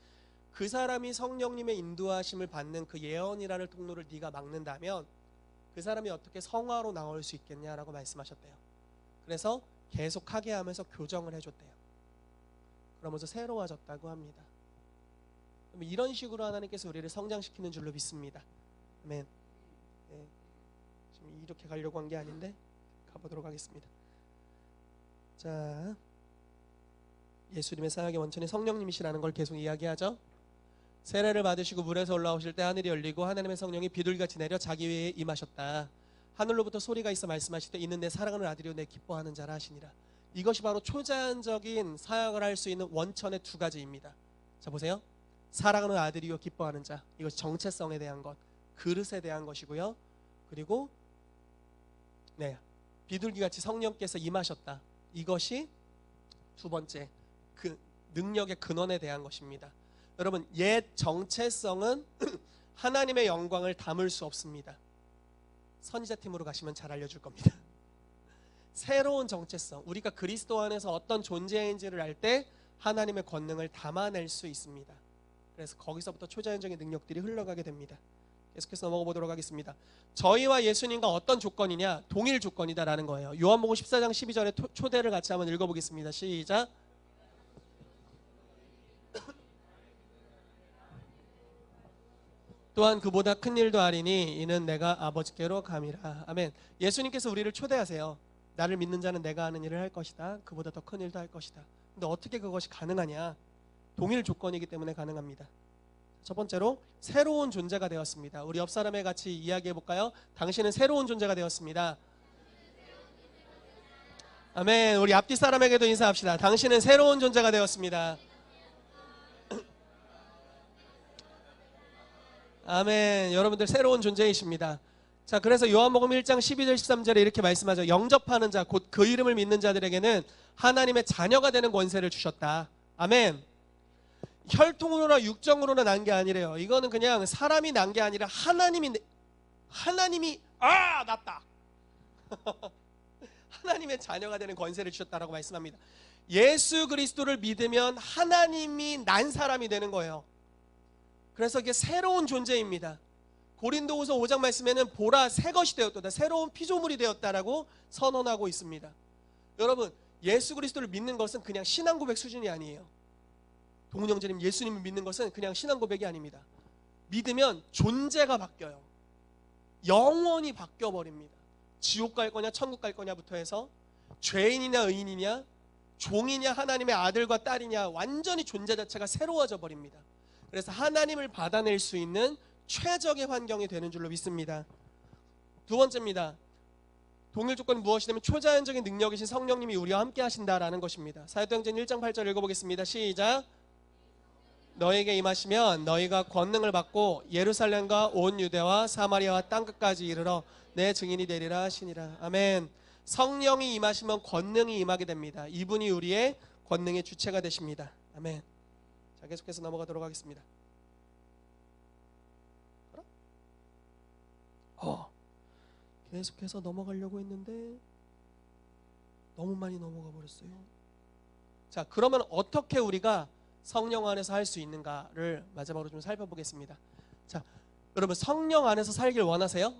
그 사람이 성령님의 인도하심을 받는 그 예언이라는 통로를 네가 막는다면 그 사람이 어떻게 성화로 나올 수 있겠냐라고 말씀하셨대요. 그래서 계속하게 하면서 교정을 해줬대요. 그러면서 새로워졌다고 합니다. 이런 식으로 하나님께서 우리를 성장시키는 줄로 믿습니다. 아멘. 네. 지금 이렇게 가려고 한 게 아닌데 가보도록 하겠습니다. 자, 예수님의 사역의 원천이 성령님이시라는 걸 계속 이야기하죠. 세례를 받으시고 물에서 올라오실 때 하늘이 열리고 하나님의 성령이 비둘기같이 내려 자기 위에 임하셨다. 하늘로부터 소리가 있어 말씀하실 때 이는 내 사랑하는 아들이요 내 기뻐하는 자라 하시니라. 이것이 바로 초자연적인 사역을 할 수 있는 원천의 두 가지입니다. 자, 보세요. 사랑하는 아들이요 기뻐하는 자, 이것이 정체성에 대한 것, 그릇에 대한 것이고요. 그리고 네, 비둘기같이 성령께서 임하셨다. 이것이 두 번째, 그 능력의 근원에 대한 것입니다. 여러분, 옛 정체성은 하나님의 영광을 담을 수 없습니다. 선지자팀으로 가시면 잘 알려줄 겁니다. 새로운 정체성, 우리가 그리스도 안에서 어떤 존재인지를 알 때 하나님의 권능을 담아낼 수 있습니다. 그래서 거기서부터 초자연적인 능력들이 흘러가게 됩니다. 계속해서 넘어가 보도록 하겠습니다. 저희와 예수님과 어떤 조건이냐? 동일 조건이다라는 거예요. 요한복음 14장 12절에 초대를 같이 한번 읽어보겠습니다. 시작. 또한 그보다 큰 일도 하리니 이는 내가 아버지께로 감이라. 아멘. 예수님께서 우리를 초대하세요. 나를 믿는 자는 내가 하는 일을 할 것이다. 그보다 더 큰 일도 할 것이다. 근데 어떻게 그것이 가능하냐? 동일 조건이기 때문에 가능합니다. 첫 번째로 새로운 존재가 되었습니다. 우리 옆 사람에 같이 이야기해 볼까요? 당신은 새로운 존재가 되었습니다. 아멘. 우리 앞뒤 사람에게도 인사합시다. 당신은 새로운 존재가 되었습니다. 아멘. 여러분들 새로운 존재이십니다. 자, 그래서 요한복음 1장 12절 13절에 이렇게 말씀하죠. 영접하는 자, 곧 그 이름을 믿는 자들에게는 하나님의 자녀가 되는 권세를 주셨다. 아멘. 혈통으로나 육정으로나 난 게 아니래요. 이거는 그냥 사람이 난 게 아니라 하나님이 났다. 하나님의 자녀가 되는 권세를 주셨다라고 말씀합니다. 예수 그리스도를 믿으면 하나님이 난 사람이 되는 거예요. 그래서 이게 새로운 존재입니다. 고린도후서 5장 말씀에는 보라 새 것이 되었다, 새로운 피조물이 되었다라고 선언하고 있습니다. 여러분, 예수 그리스도를 믿는 것은 그냥 신앙 고백 수준이 아니에요. 동문형제님, 예수님을 믿는 것은 그냥 신앙 고백이 아닙니다. 믿으면 존재가 바뀌어요. 영원히 바뀌어버립니다. 지옥 갈 거냐 천국 갈 거냐부터 해서 죄인이냐 의인이냐 종이냐 하나님의 아들과 딸이냐 완전히 존재 자체가 새로워져 버립니다. 그래서 하나님을 받아낼 수 있는 최적의 환경이 되는 줄로 믿습니다. 두 번째입니다. 동일 조건은 무엇이냐면 초자연적인 능력이신 성령님이 우리와 함께 하신다라는 것입니다. 사도행전 1장 8절 읽어보겠습니다. 시작. 너에게 임하시면 너희가 권능을 받고 예루살렘과 온 유대와 사마리아와 땅끝까지 이르러 내 증인이 되리라 하시니라. 아멘. 성령이 임하시면 권능이 임하게 됩니다. 이분이 우리의 권능의 주체가 되십니다. 아멘. 자, 계속해서 넘어가도록 하겠습니다. 계속해서 넘어가려고 했는데 너무 많이 넘어가 버렸어요. 자, 그러면 어떻게 우리가 성령 안에서 할 수 있는가를 마지막으로 좀 살펴보겠습니다. 자, 여러분 성령 안에서 살길 원하세요?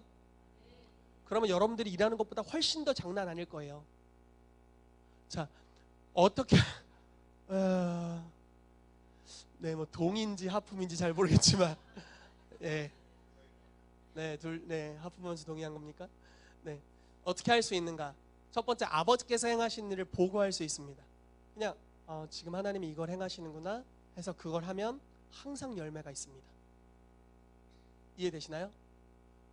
그러면 여러분들이 일하는 것보다 훨씬 더 장난 아닐 거예요. 자, 어떻게 네, 뭐 동인지 하품인지 잘 모르겠지만 네, 하품하면서 동의한 겁니까? 네, 어떻게 할 수 있는가? 첫 번째, 아버지께서 행하신 일을 보고할 수 있습니다. 그냥 지금 하나님이 이걸 행하시는구나 해서 그걸 하면 항상 열매가 있습니다. 이해되시나요?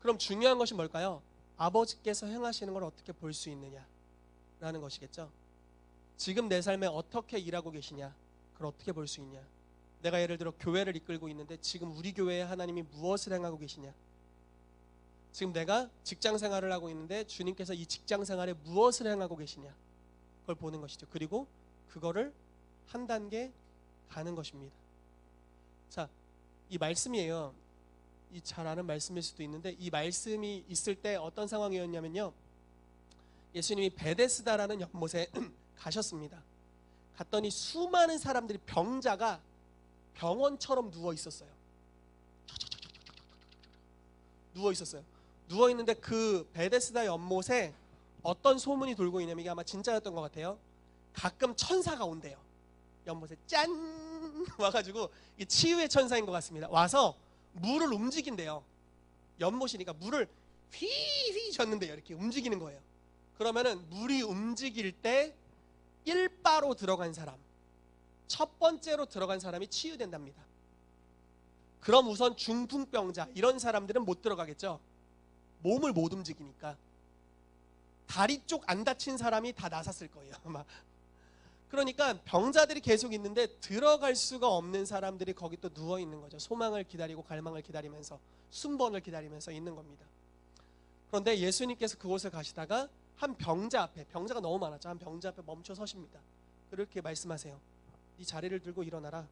그럼 중요한 것이 뭘까요? 아버지께서 행하시는 걸 어떻게 볼 수 있느냐라는 것이겠죠. 지금 내 삶에 어떻게 일하고 계시냐, 그걸 어떻게 볼 수 있냐. 내가 예를 들어 교회를 이끌고 있는데 지금 우리 교회에 하나님이 무엇을 행하고 계시냐. 지금 내가 직장 생활을 하고 있는데 주님께서 이 직장 생활에 무엇을 행하고 계시냐, 그걸 보는 것이죠. 그리고 그거를 한 단계 가는 것입니다. 자, 이 말씀이에요. 이 잘 아는 말씀일 수도 있는데 이 말씀이 있을 때 어떤 상황이었냐면요, 예수님이 베데스다라는 연못에 가셨습니다. 갔더니 수많은 사람들이, 병자가 병원처럼 누워 있었어요. 누워 있었어요. 누워 있는데 그 베데스다 연못에 어떤 소문이 돌고 있냐면, 이게 아마 진짜였던 것 같아요. 가끔 천사가 온대요. 연못에 짠 와가지고, 이 치유의 천사인 것 같습니다. 와서 물을 움직인대요. 연못이니까 물을 휘휘 젓는데요. 이렇게 움직이는 거예요. 그러면은 물이 움직일 때 1바로 들어간 사람, 첫 번째로 들어간 사람이 치유된답니다. 그럼 우선 중풍병자 이런 사람들은 못 들어가겠죠. 몸을 못 움직이니까. 다리 쪽 안 다친 사람이 다 나섰을 거예요 아마. 그러니까 병자들이 계속 있는데 들어갈 수가 없는 사람들이 거기 또 누워 있는 거죠. 소망을 기다리고 갈망을 기다리면서, 순번을 기다리면서 있는 겁니다. 그런데 예수님께서 그곳을 가시다가 한 병자 앞에, 병자가 너무 많았죠. 한 병자 앞에 멈춰 서십니다. 그렇게 말씀하세요. 네 자리를 들고 일어나라.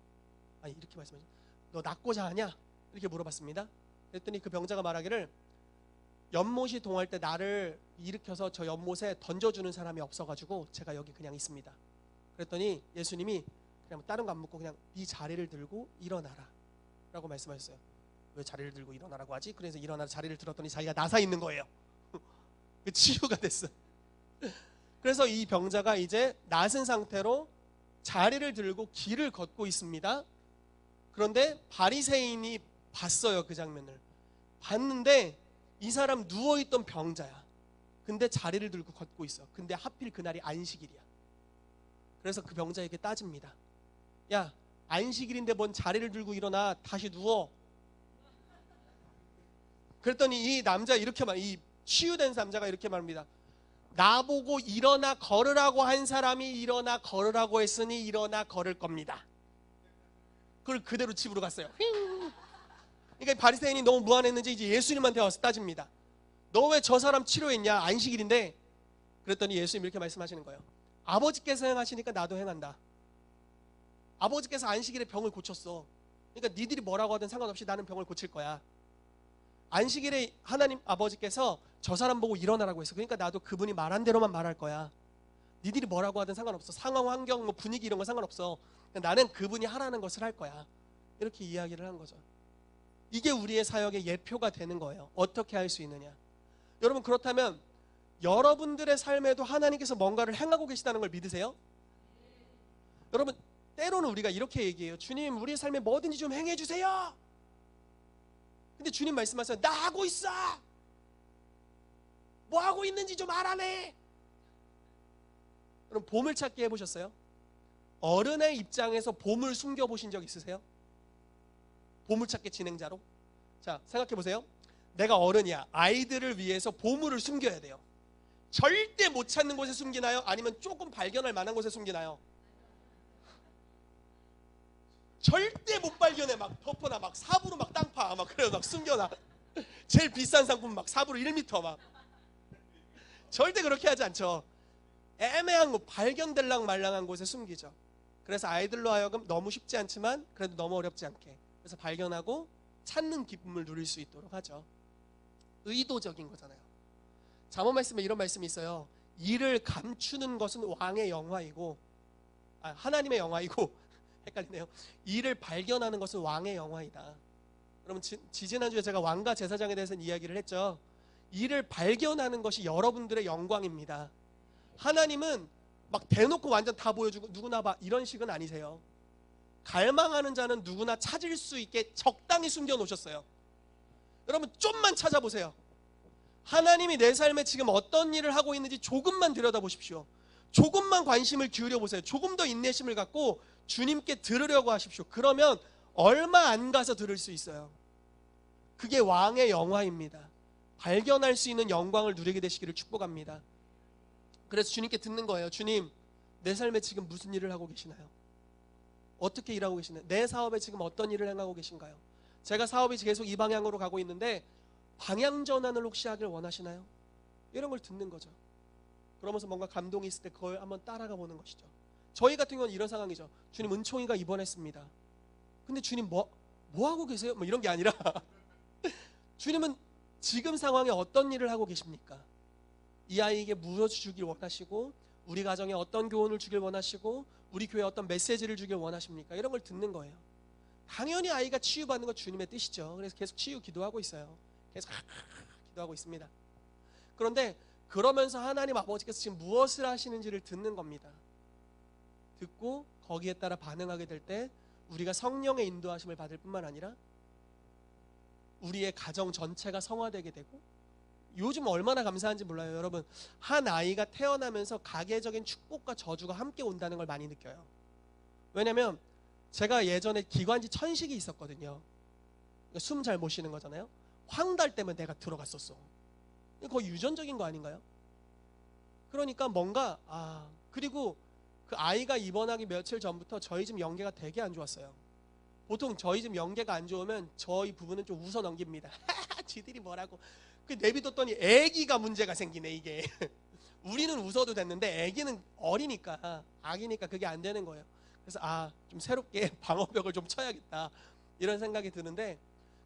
아니, 이렇게 말씀하세요. 너 낫고자 하냐? 이렇게 물어봤습니다. 그랬더니 그 병자가 말하기를, 연못이 동할 때 나를 일으켜서 저 연못에 던져주는 사람이 없어가지고 제가 여기 그냥 있습니다. 그랬더니 예수님이 그냥 다른 거 안 묻고 그냥 네 자리를 들고 일어나라 라고 말씀하셨어요. 왜 자리를 들고 일어나라고 하지? 그래서 일어나서 자리를 들었더니 자기가 나사 있는 거예요. 치유가 됐어요. 그래서 이 병자가 이제 나선 상태로 자리를 들고 길을 걷고 있습니다. 그런데 바리새인이 봤어요. 그 장면을 봤는데, 이 사람 누워있던 병자야. 근데 자리를 들고 걷고 있어. 근데 하필 그날이 안식일이야. 그래서 그 병자에게 따집니다. 야, 안식일인데 뭔 자리를 들고 일어나, 다시 누워. 그랬더니 이 남자 이 치유된 남자가 이렇게 말합니다. 나보고 일어나 걸으라고 한 사람이 일어나 걸으라고 했으니 일어나 걸을 겁니다. 그걸 그대로 집으로 갔어요. 그러니까 바리새인이 너무 무안했는지 이제 예수님한테 와서 따집니다. 너 왜 저 사람 치료했냐? 안식일인데. 그랬더니 예수님이 이렇게 말씀하시는 거예요. 아버지께서 행하시니까 나도 행한다. 아버지께서 안식일에 병을 고쳤어. 그러니까 니들이 뭐라고 하든 상관없이 나는 병을 고칠 거야. 안식일에 하나님 아버지께서 저 사람 보고 일어나라고 했어. 그러니까 나도 그분이 말한 대로만 말할 거야. 니들이 뭐라고 하든 상관없어. 상황, 환경, 뭐 분위기 이런 거 상관없어. 나는 그분이 하라는 것을 할 거야. 이렇게 이야기를 한 거죠. 이게 우리의 사역의 예표가 되는 거예요. 어떻게 할 수 있느냐. 여러분, 그렇다면 여러분들의 삶에도 하나님께서 뭔가를 행하고 계시다는 걸 믿으세요? 여러분, 때로는 우리가 이렇게 얘기해요. 주님, 우리 삶에 뭐든지 좀 행해 주세요. 근데 주님 말씀하세요. 나 하고 있어. 뭐 하고 있는지 좀 알아내. 그럼 보물찾기 해보셨어요? 어른의 입장에서 보물 숨겨보신 적 있으세요? 보물찾기 진행자로? 자, 생각해보세요. 내가 어른이야. 아이들을 위해서 보물을 숨겨야 돼요. 절대 못 찾는 곳에 숨기나요? 아니면 조금 발견할 만한 곳에 숨기나요? 절대 못 발견해. 막 덮어놔. 막 삽으로 막 땅 파. 막 그래요. 막 숨겨놔. 제일 비싼 상품 막 삽으로 1m 막. 절대 그렇게 하지 않죠. 애매한 곳, 발견될랑 말랑한 곳에 숨기죠. 그래서 아이들로 하여금 너무 쉽지 않지만 그래도 너무 어렵지 않게, 그래서 발견하고 찾는 기쁨을 누릴 수 있도록 하죠. 의도적인 거잖아요. 잠언 말씀에 이런 말씀이 있어요. 이를 감추는 것은 왕의 영화이고, 하나님의 영화이고 헷갈리네요. 이를 발견하는 것은 왕의 영화이다. 여러분, 지지난주에 제가 왕과 제사장에 대해서 이야기를 했죠. 이를 발견하는 것이 여러분들의 영광입니다. 하나님은 막 대놓고 완전 다 보여주고 누구나 봐 이런 식은 아니세요. 갈망하는 자는 누구나 찾을 수 있게 적당히 숨겨 놓으셨어요. 여러분, 좀만 찾아보세요. 하나님이 내 삶에 지금 어떤 일을 하고 있는지 조금만 들여다보십시오. 조금만 관심을 기울여 보세요. 조금 더 인내심을 갖고 주님께 들으려고 하십시오. 그러면 얼마 안 가서 들을 수 있어요. 그게 왕의 영화입니다. 발견할 수 있는 영광을 누리게 되시기를 축복합니다. 그래서 주님께 듣는 거예요. 주님, 내 삶에 지금 무슨 일을 하고 계시나요? 어떻게 일하고 계시나요? 내 사업에 지금 어떤 일을 행하고 계신가요? 제가 사업이 계속 이 방향으로 가고 있는데 방향 전환을 혹시 하길 원하시나요? 이런 걸 듣는 거죠. 그러면서 뭔가 감동이 있을 때 그걸 한번 따라가 보는 것이죠. 저희 같은 경우는 이런 상황이죠. 주님, 은총이가 입원했습니다. 근데 주님 뭐 하고 계세요? 뭐 이런 게 아니라 주님은 지금 상황에 어떤 일을 하고 계십니까? 이 아이에게 무엇을 주길 원하시고, 우리 가정에 어떤 교훈을 주길 원하시고, 우리 교회에 어떤 메시지를 주길 원하십니까? 이런 걸 듣는 거예요. 당연히 아이가 치유받는 건 주님의 뜻이죠. 그래서 계속 치유 기도하고 있어요. 계속 기도하고 있습니다. 그런데 그러면서 하나님 아버지께서 지금 무엇을 하시는지를 듣는 겁니다. 듣고 거기에 따라 반응하게 될 때 우리가 성령의 인도하심을 받을 뿐만 아니라 우리의 가정 전체가 성화되게 되고, 요즘 얼마나 감사한지 몰라요. 여러분, 한 아이가 태어나면서 가계적인 축복과 저주가 함께 온다는 걸 많이 느껴요. 왜냐면 제가 예전에 기관지 천식이 있었거든요. 숨 잘 못 쉬는 거잖아요. 황달 때문에 내가 들어갔었어. 거의 유전적인 거 아닌가요? 그러니까 뭔가 그리고 그 아이가 입원하기 며칠 전부터 저희 집 연계가 되게 안 좋았어요. 보통 저희 집 연계가 안 좋으면 저희 부부는 좀 웃어 넘깁니다. 지들이 뭐라고. 그 내비뒀더니 애기가 문제가 생기네 이게. 우리는 웃어도 됐는데 애기는 어리니까, 아기니까 그게 안 되는 거예요. 그래서 좀 새롭게 방어벽을 좀 쳐야겠다 이런 생각이 드는데,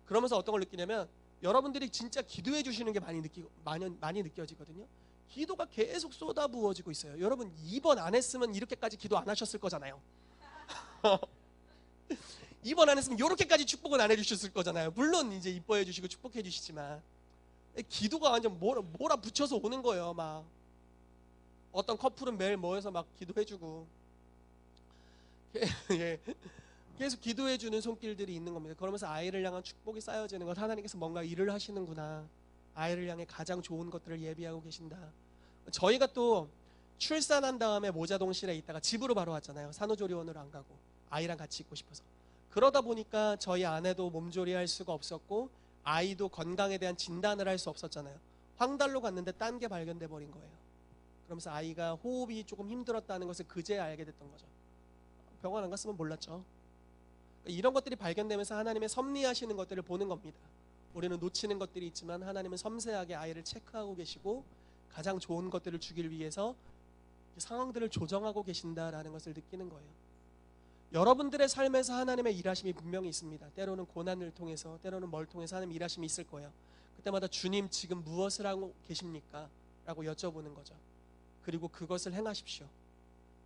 그러면서 어떤 걸 느끼냐면 여러분들이 진짜 기도해 주시는 게 많이 느껴지거든요. 기도가 계속 쏟아부어지고 있어요. 여러분, 입원 안 했으면 이렇게까지 기도 안 하셨을 거잖아요. 입원 안 했으면 이렇게까지 축복은 안 해주셨을 거잖아요. 물론 이제 이뻐해 주시고 축복해 주시지만 기도가 완전 몰아붙여서 오는 거예요. 막 어떤 커플은 매일 모여서 막 기도해주고 예, 계속 기도해주는 손길들이 있는 겁니다. 그러면서 아이를 향한 축복이 쌓여지는 것, 하나님께서 뭔가 일을 하시는구나, 아이를 향해 가장 좋은 것들을 예비하고 계신다. 저희가 또 출산한 다음에 모자동실에 있다가 집으로 바로 왔잖아요. 산후조리원으로 안 가고 아이랑 같이 있고 싶어서. 그러다 보니까 저희 아내도 몸조리할 수가 없었고 아이도 건강에 대한 진단을 할 수 없었잖아요. 황달로 갔는데 딴 게 발견돼 버린 거예요. 그러면서 아이가 호흡이 조금 힘들었다는 것을 그제야 알게 됐던 거죠. 병원 안 갔으면 몰랐죠. 이런 것들이 발견되면서 하나님의 섭리하시는 것들을 보는 겁니다. 우리는 놓치는 것들이 있지만 하나님은 섬세하게 아이를 체크하고 계시고 가장 좋은 것들을 주길 위해서 상황들을 조정하고 계신다라는 것을 느끼는 거예요. 여러분들의 삶에서 하나님의 일하심이 분명히 있습니다. 때로는 고난을 통해서, 때로는 뭘 통해서 하나님 일하심이 있을 거예요. 그때마다 주님 지금 무엇을 하고 계십니까? 라고 여쭤보는 거죠. 그리고 그것을 행하십시오.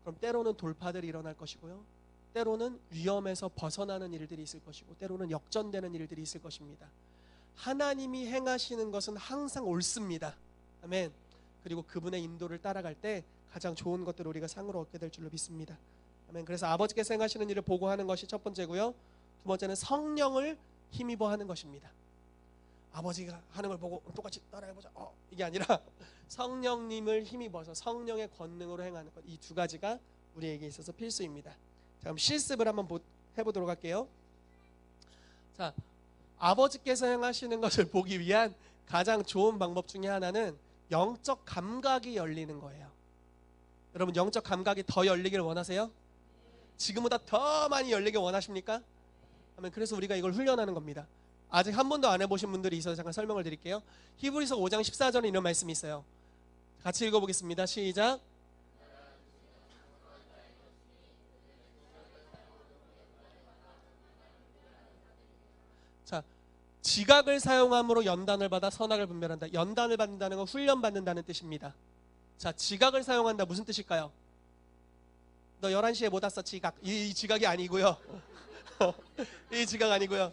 그럼 때로는 돌파들이 일어날 것이고요, 때로는 위험에서 벗어나는 일들이 있을 것이고, 때로는 역전되는 일들이 있을 것입니다. 하나님이 행하시는 것은 항상 옳습니다. 아멘. 그리고 그분의 인도를 따라갈 때 가장 좋은 것들을 우리가 상으로 얻게 될 줄로 믿습니다. 아멘. 그래서 아버지께서 행하시는 일을 보고 하는 것이 첫 번째고요. 두 번째는 성령을 힘입어 하는 것입니다. 아버지가 하는 걸 보고 똑같이 따라해보자. 이게 아니라 성령님을 힘입어서 성령의 권능으로 행하는 것. 이 두 가지가 우리에게 있어서 필수입니다. 자, 그럼 실습을 한번 해보도록 할게요. 자, 아버지께서 행하시는 것을 보기 위한 가장 좋은 방법 중에 하나는 영적 감각이 열리는 거예요. 여러분, 영적 감각이 더 열리길 원하세요? 지금보다 더 많이 열리길 원하십니까? 그래서 우리가 이걸 훈련하는 겁니다. 아직 한 번도 안 해보신 분들이 있어서 잠깐 설명을 드릴게요. 히브리서 5장 14절에 이런 말씀이 있어요. 같이 읽어보겠습니다. 시작. 자, 지각을 사용함으로 연단을 받아 선악을 분별한다. 연단을 받는다는 건 훈련받는다는 뜻입니다. 자, 지각을 사용한다. 무슨 뜻일까요? 너 11시에 못 왔어. 지각. 이 지각이 아니고요. 이 지각 아니고요.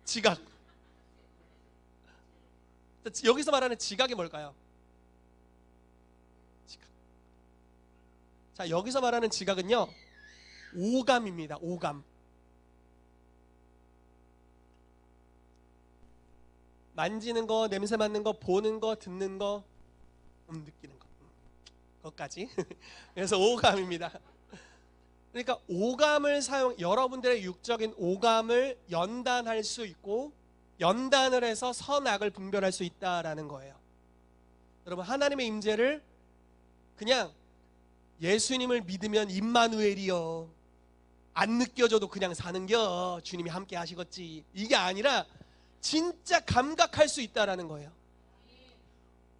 지각. 여기서 말하는 지각이 뭘까요? 지각. 자, 여기서 말하는 지각은요, 오감입니다. 오감. 만지는 거, 냄새 맡는 거, 보는 거, 듣는 거, 느끼는 거. 그것까지. 그래서 오감입니다. 그러니까 오감을 여러분들의 육적인 오감을 연단할 수 있고, 연단을 해서 선악을 분별할 수 있다라는 거예요. 여러분, 하나님의 임재를 그냥 예수님을 믿으면 임마누엘이요, 안 느껴져도 그냥 사는겨, 주님이 함께 하시겠지, 이게 아니라 진짜 감각할 수 있다라는 거예요.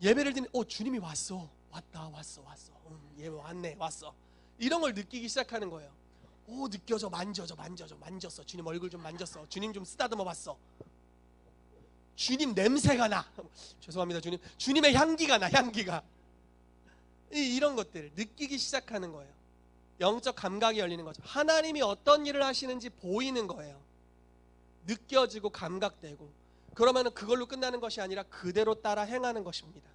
예배를 드리는 주님이 왔어, 왔다, 왔어, 얘 왔네, 왔어, 이런 걸 느끼기 시작하는 거예요. 느껴져, 만졌어, 주님 얼굴 좀 만졌어, 주님 좀 쓰다듬어 봤어, 주님 냄새가 나, 죄송합니다 주님, 주님의 향기가 나, 향기가. 이런 것들을 느끼기 시작하는 거예요. 영적 감각이 열리는 거죠. 하나님이 어떤 일을 하시는지 보이는 거예요. 느껴지고 감각되고. 그러면 그걸로 끝나는 것이 아니라 그대로 따라 행하는 것입니다.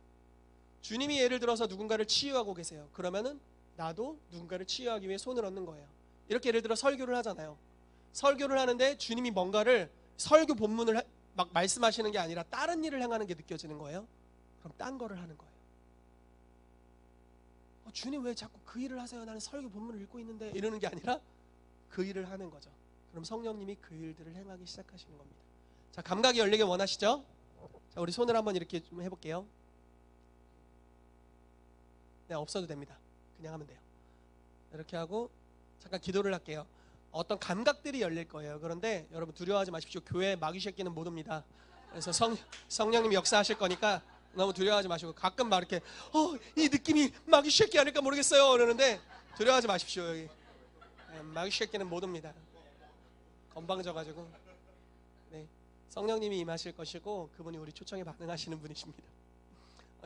주님이 예를 들어서 누군가를 치유하고 계세요. 그러면은 나도 누군가를 치유하기 위해 손을 얻는 거예요. 이렇게 예를 들어 설교를 하잖아요. 설교를 하는데 주님이 뭔가를 설교 본문을 막 말씀하시는 게 아니라 다른 일을 행하는 게 느껴지는 거예요. 그럼 딴 거를 하는 거예요. 주님 왜 자꾸 그 일을 하세요? 나는 설교 본문을 읽고 있는데, 이러는 게 아니라 그 일을 하는 거죠. 그럼 성령님이 그 일들을 행하기 시작하시는 겁니다. 자, 감각이 열리게 원하시죠? 자, 우리 손을 한번 이렇게 좀 해볼게요. 네, 없어도 됩니다. 그냥 하면 돼요. 이렇게 하고 잠깐 기도를 할게요. 어떤 감각들이 열릴 거예요. 그런데 여러분 두려워하지 마십시오. 교회 마귀 새끼는 못 옵니다. 그래서 성령님이 역사하실 거니까 너무 두려워하지 마시고, 가끔 막 이렇게 이 느낌이 마귀 새끼 아닐까 모르겠어요 그러는데 두려워하지 마십시오. 여기 마귀 새끼는 못 옵니다. 건방져가지고. 네, 성령님이 임하실 것이고 그분이 우리 초청에 반응하시는 분이십니다.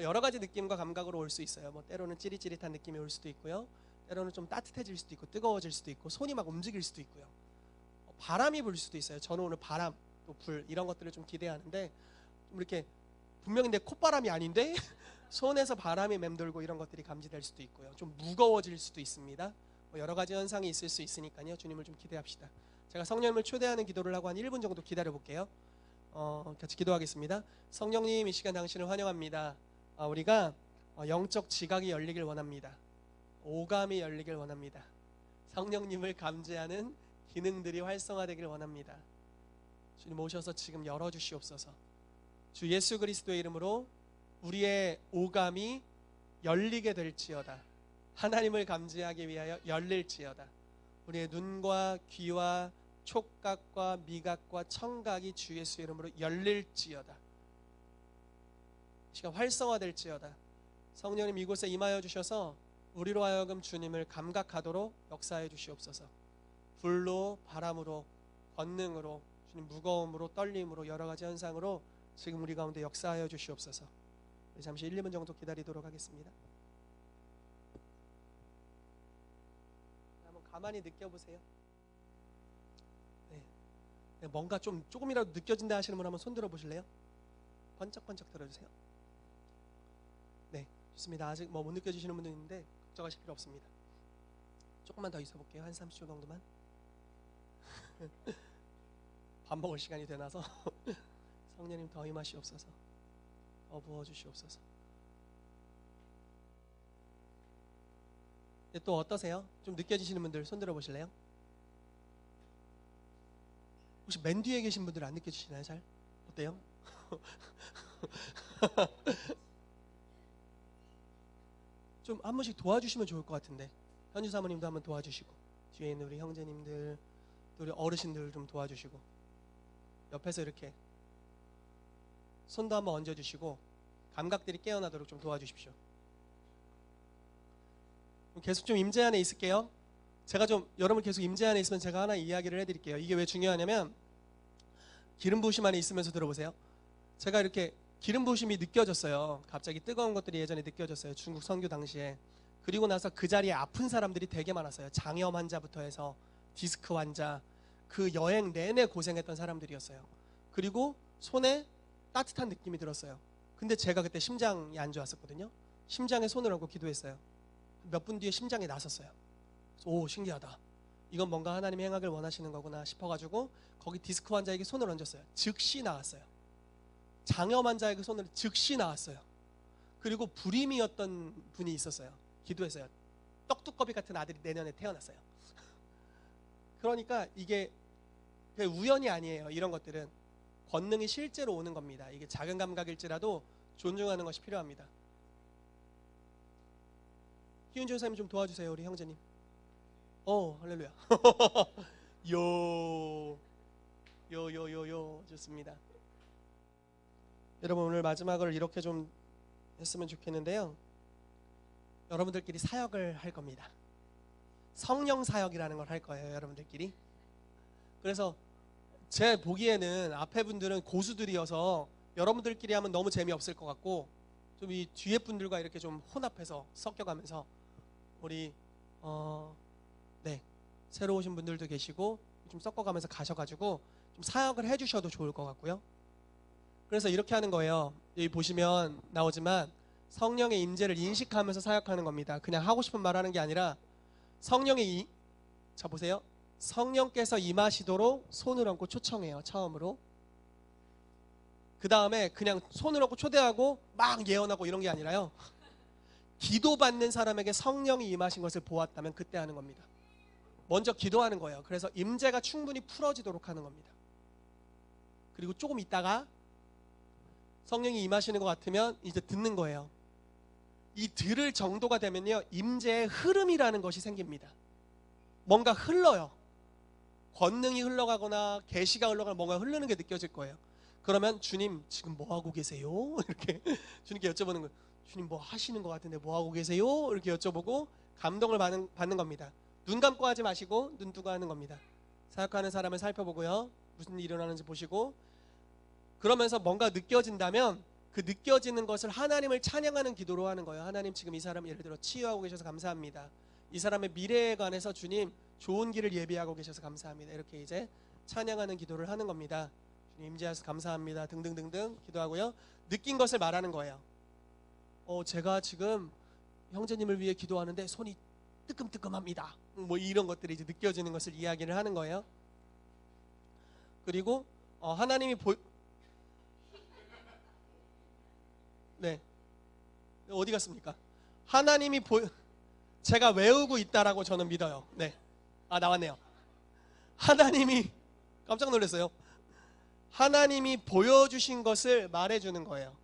여러 가지 느낌과 감각으로 올 수 있어요. 때로는 찌릿찌릿한 느낌이 올 수도 있고요, 때로는 좀 따뜻해질 수도 있고 뜨거워질 수도 있고 손이 막 움직일 수도 있고요, 바람이 불 수도 있어요. 저는 오늘 바람, 또 불, 이런 것들을 좀 기대하는데, 좀 이렇게 분명히 내 콧바람이 아닌데 손에서 바람이 맴돌고 이런 것들이 감지될 수도 있고요, 좀 무거워질 수도 있습니다. 여러 가지 현상이 있을 수 있으니까요, 주님을 좀 기대합시다. 제가 성령님을 초대하는 기도를 하고 한 1분 정도 기다려 볼게요. 같이 기도하겠습니다. 성령님, 이 시간 당신을 환영합니다. 우리가 영적 지각이 열리길 원합니다. 오감이 열리길 원합니다. 성령님을 감지하는 기능들이 활성화되길 원합니다. 주님 오셔서 지금 열어주시옵소서. 주 예수 그리스도의 이름으로 우리의 오감이 열리게 될지어다. 하나님을 감지하기 위하여 열릴지어다. 우리의 눈과 귀와 촉각과 미각과 청각이 주 예수의 이름으로 열릴지어다. 시간 활성화될지어다. 성령님 이곳에 임하여 주셔서 우리로 하여금 주님을 감각하도록 역사해 주시옵소서. 불로, 바람으로, 권능으로, 주님 무거움으로, 떨림으로, 여러 가지 현상으로 지금 우리 가운데 역사하여 주시옵소서. 우리 잠시 1, 2분 정도 기다리도록 하겠습니다. 한번 가만히 느껴보세요. 네, 뭔가 조금이라도 느껴진다 하시는 분 한번 손 들어보실래요? 번쩍번쩍 들어주세요. 네, 좋습니다. 아직 못 느껴지시는 분도 있는데 걱정하실 필요 없습니다. 조금만 더 있어 볼게요. 한 30초 정도만. 밥 먹을 시간이 되나서 성령님 더 임하시옵소서. 더 부어주시옵소서. 또 어떠세요? 좀 느껴지시는 분들 손 들어 보실래요? 혹시 맨 뒤에 계신 분들 안 느껴지시나요? 잘? 어때요? 좀 한 번씩 도와주시면 좋을 것 같은데. 현주 사모님도 한번 도와주시고, 뒤에 있는 우리 형제님들, 또 우리 어르신들 좀 도와주시고, 옆에서 이렇게 손도 한번 얹어주시고 감각들이 깨어나도록 좀 도와주십시오. 계속 좀 임재 안에 있을게요. 제가 좀 여러분 계속 임재 안에 있으면 제가 하나 이야기를 해드릴게요. 이게 왜 중요하냐면, 기름 부으심 안에 있으면서 들어보세요. 제가 이렇게 기름 부으심이 느껴졌어요. 갑자기 뜨거운 것들이 예전에 느껴졌어요. 중국 선교 당시에. 그리고 나서 그 자리에 아픈 사람들이 되게 많았어요. 장염 환자부터 해서 디스크 환자, 그 여행 내내 고생했던 사람들이었어요. 그리고 손에 따뜻한 느낌이 들었어요. 근데 제가 그때 심장이 안 좋았었거든요. 심장에 손을 얹고 기도했어요. 몇 분 뒤에 심장이 나섰어요. 오, 신기하다. 이건 뭔가 하나님이 행하길 원하시는 거구나 싶어가지고 거기 디스크 환자에게 손을 얹었어요. 즉시 나았어요. 장염 환자에게 손을 즉시 나았어요. 그리고 불임이었던 분이 있었어요. 기도했어요. 떡두꺼비 같은 아들이 내년에 태어났어요. 그러니까 이게 우연이 아니에요. 이런 것들은 권능이 실제로 오는 겁니다. 이게 작은 감각일지라도 존중하는 것이 필요합니다. 희은주 선생님 좀 도와주세요. 우리 형제님. 할렐루야. 요 좋습니다. 여러분, 오늘 마지막을 이렇게 좀 했으면 좋겠는데요. 여러분들끼리 사역을 할 겁니다. 성령 사역이라는 걸 할 거예요. 여러분들끼리. 그래서 제 보기에는 앞에 분들은 고수들이어서 여러분들끼리 하면 너무 재미없을 것 같고, 좀 이 뒤에 분들과 이렇게 좀 혼합해서 섞여가면서 우리 새로 오신 분들도 계시고 좀 섞어가면서 가셔가지고 좀 사역을 해주셔도 좋을 것 같고요. 그래서 이렇게 하는 거예요. 여기 보시면 나오지만 성령의 임재를 인식하면서 사역하는 겁니다. 그냥 하고 싶은 말 하는 게 아니라 자 보세요. 성령께서 임하시도록 손을 얹고 초청해요. 처음으로. 그 다음에 그냥 손을 얹고 초대하고 막 예언하고 이런 게 아니라요. 기도받는 사람에게 성령이 임하신 것을 보았다면 그때 하는 겁니다. 먼저 기도하는 거예요. 그래서 임재가 충분히 풀어지도록 하는 겁니다. 그리고 조금 있다가 성령이 임하시는 것 같으면 이제 듣는 거예요. 이 들을 정도가 되면요, 임재의 흐름이라는 것이 생깁니다. 뭔가 흘러요. 권능이 흘러가거나 계시가 흘러가거나 뭔가 흐르는 게 느껴질 거예요. 그러면 주님 지금 뭐 하고 계세요? 이렇게 주님께 여쭤보는 거예요. 주님 뭐 하시는 것 같은데 뭐 하고 계세요? 이렇게 여쭤보고 감동을 받는 겁니다. 눈 감고 하지 마시고 눈 뜨고 하는 겁니다. 사역하는 사람을 살펴보고요. 무슨 일이 일어나는지 보시고, 그러면서 뭔가 느껴진다면 그 느껴지는 것을 하나님을 찬양하는 기도로 하는 거예요. 하나님, 지금 이 사람 예를 들어 치유하고 계셔서 감사합니다. 이 사람의 미래에 관해서 주님 좋은 길을 예비하고 계셔서 감사합니다. 이렇게 이제 찬양하는 기도를 하는 겁니다. 주님 임재하셔서 감사합니다. 등등등등 기도하고요. 느낀 것을 말하는 거예요. 제가 지금 형제님을 위해 기도하는데 손이 뜨끔뜨끔합니다. 뭐 이런 것들이 이제 느껴지는 것을 이야기를 하는 거예요. 그리고 하나님이 어디 갔습니까? 하나님이 제가 외우고 있다라고 저는 믿어요. 나왔네요. 하나님이 깜짝 놀랐어요. 하나님이 보여주신 것을 말해주는 거예요.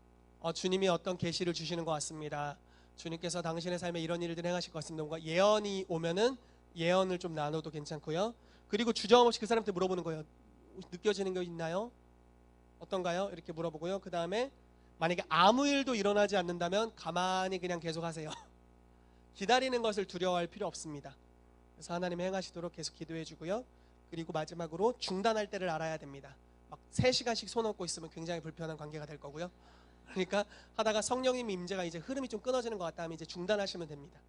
주님이 어떤 계시를 주시는 것 같습니다. 주님께서 당신의 삶에 이런 일들을 행하실 것 같습니다. 뭔가 예언이 오면은 예언을 좀 나눠도 괜찮고요. 그리고 주저없이 그 사람한테 물어보는 거예요. 느껴지는 거 있나요? 어떤가요? 이렇게 물어보고요. 그 다음에 만약에 아무 일도 일어나지 않는다면 가만히 그냥 계속 하세요. 기다리는 것을 두려워할 필요 없습니다. 그래서 하나님 행하시도록 계속 기도해 주고요. 그리고 마지막으로 중단할 때를 알아야 됩니다. 막 3시간씩 손 얹고 있으면 굉장히 불편한 관계가 될 거고요. 그러니까 하다가 성령님 임재가 이제 흐름이 좀 끊어지는 것 같다 하면 이제 중단하시면 됩니다.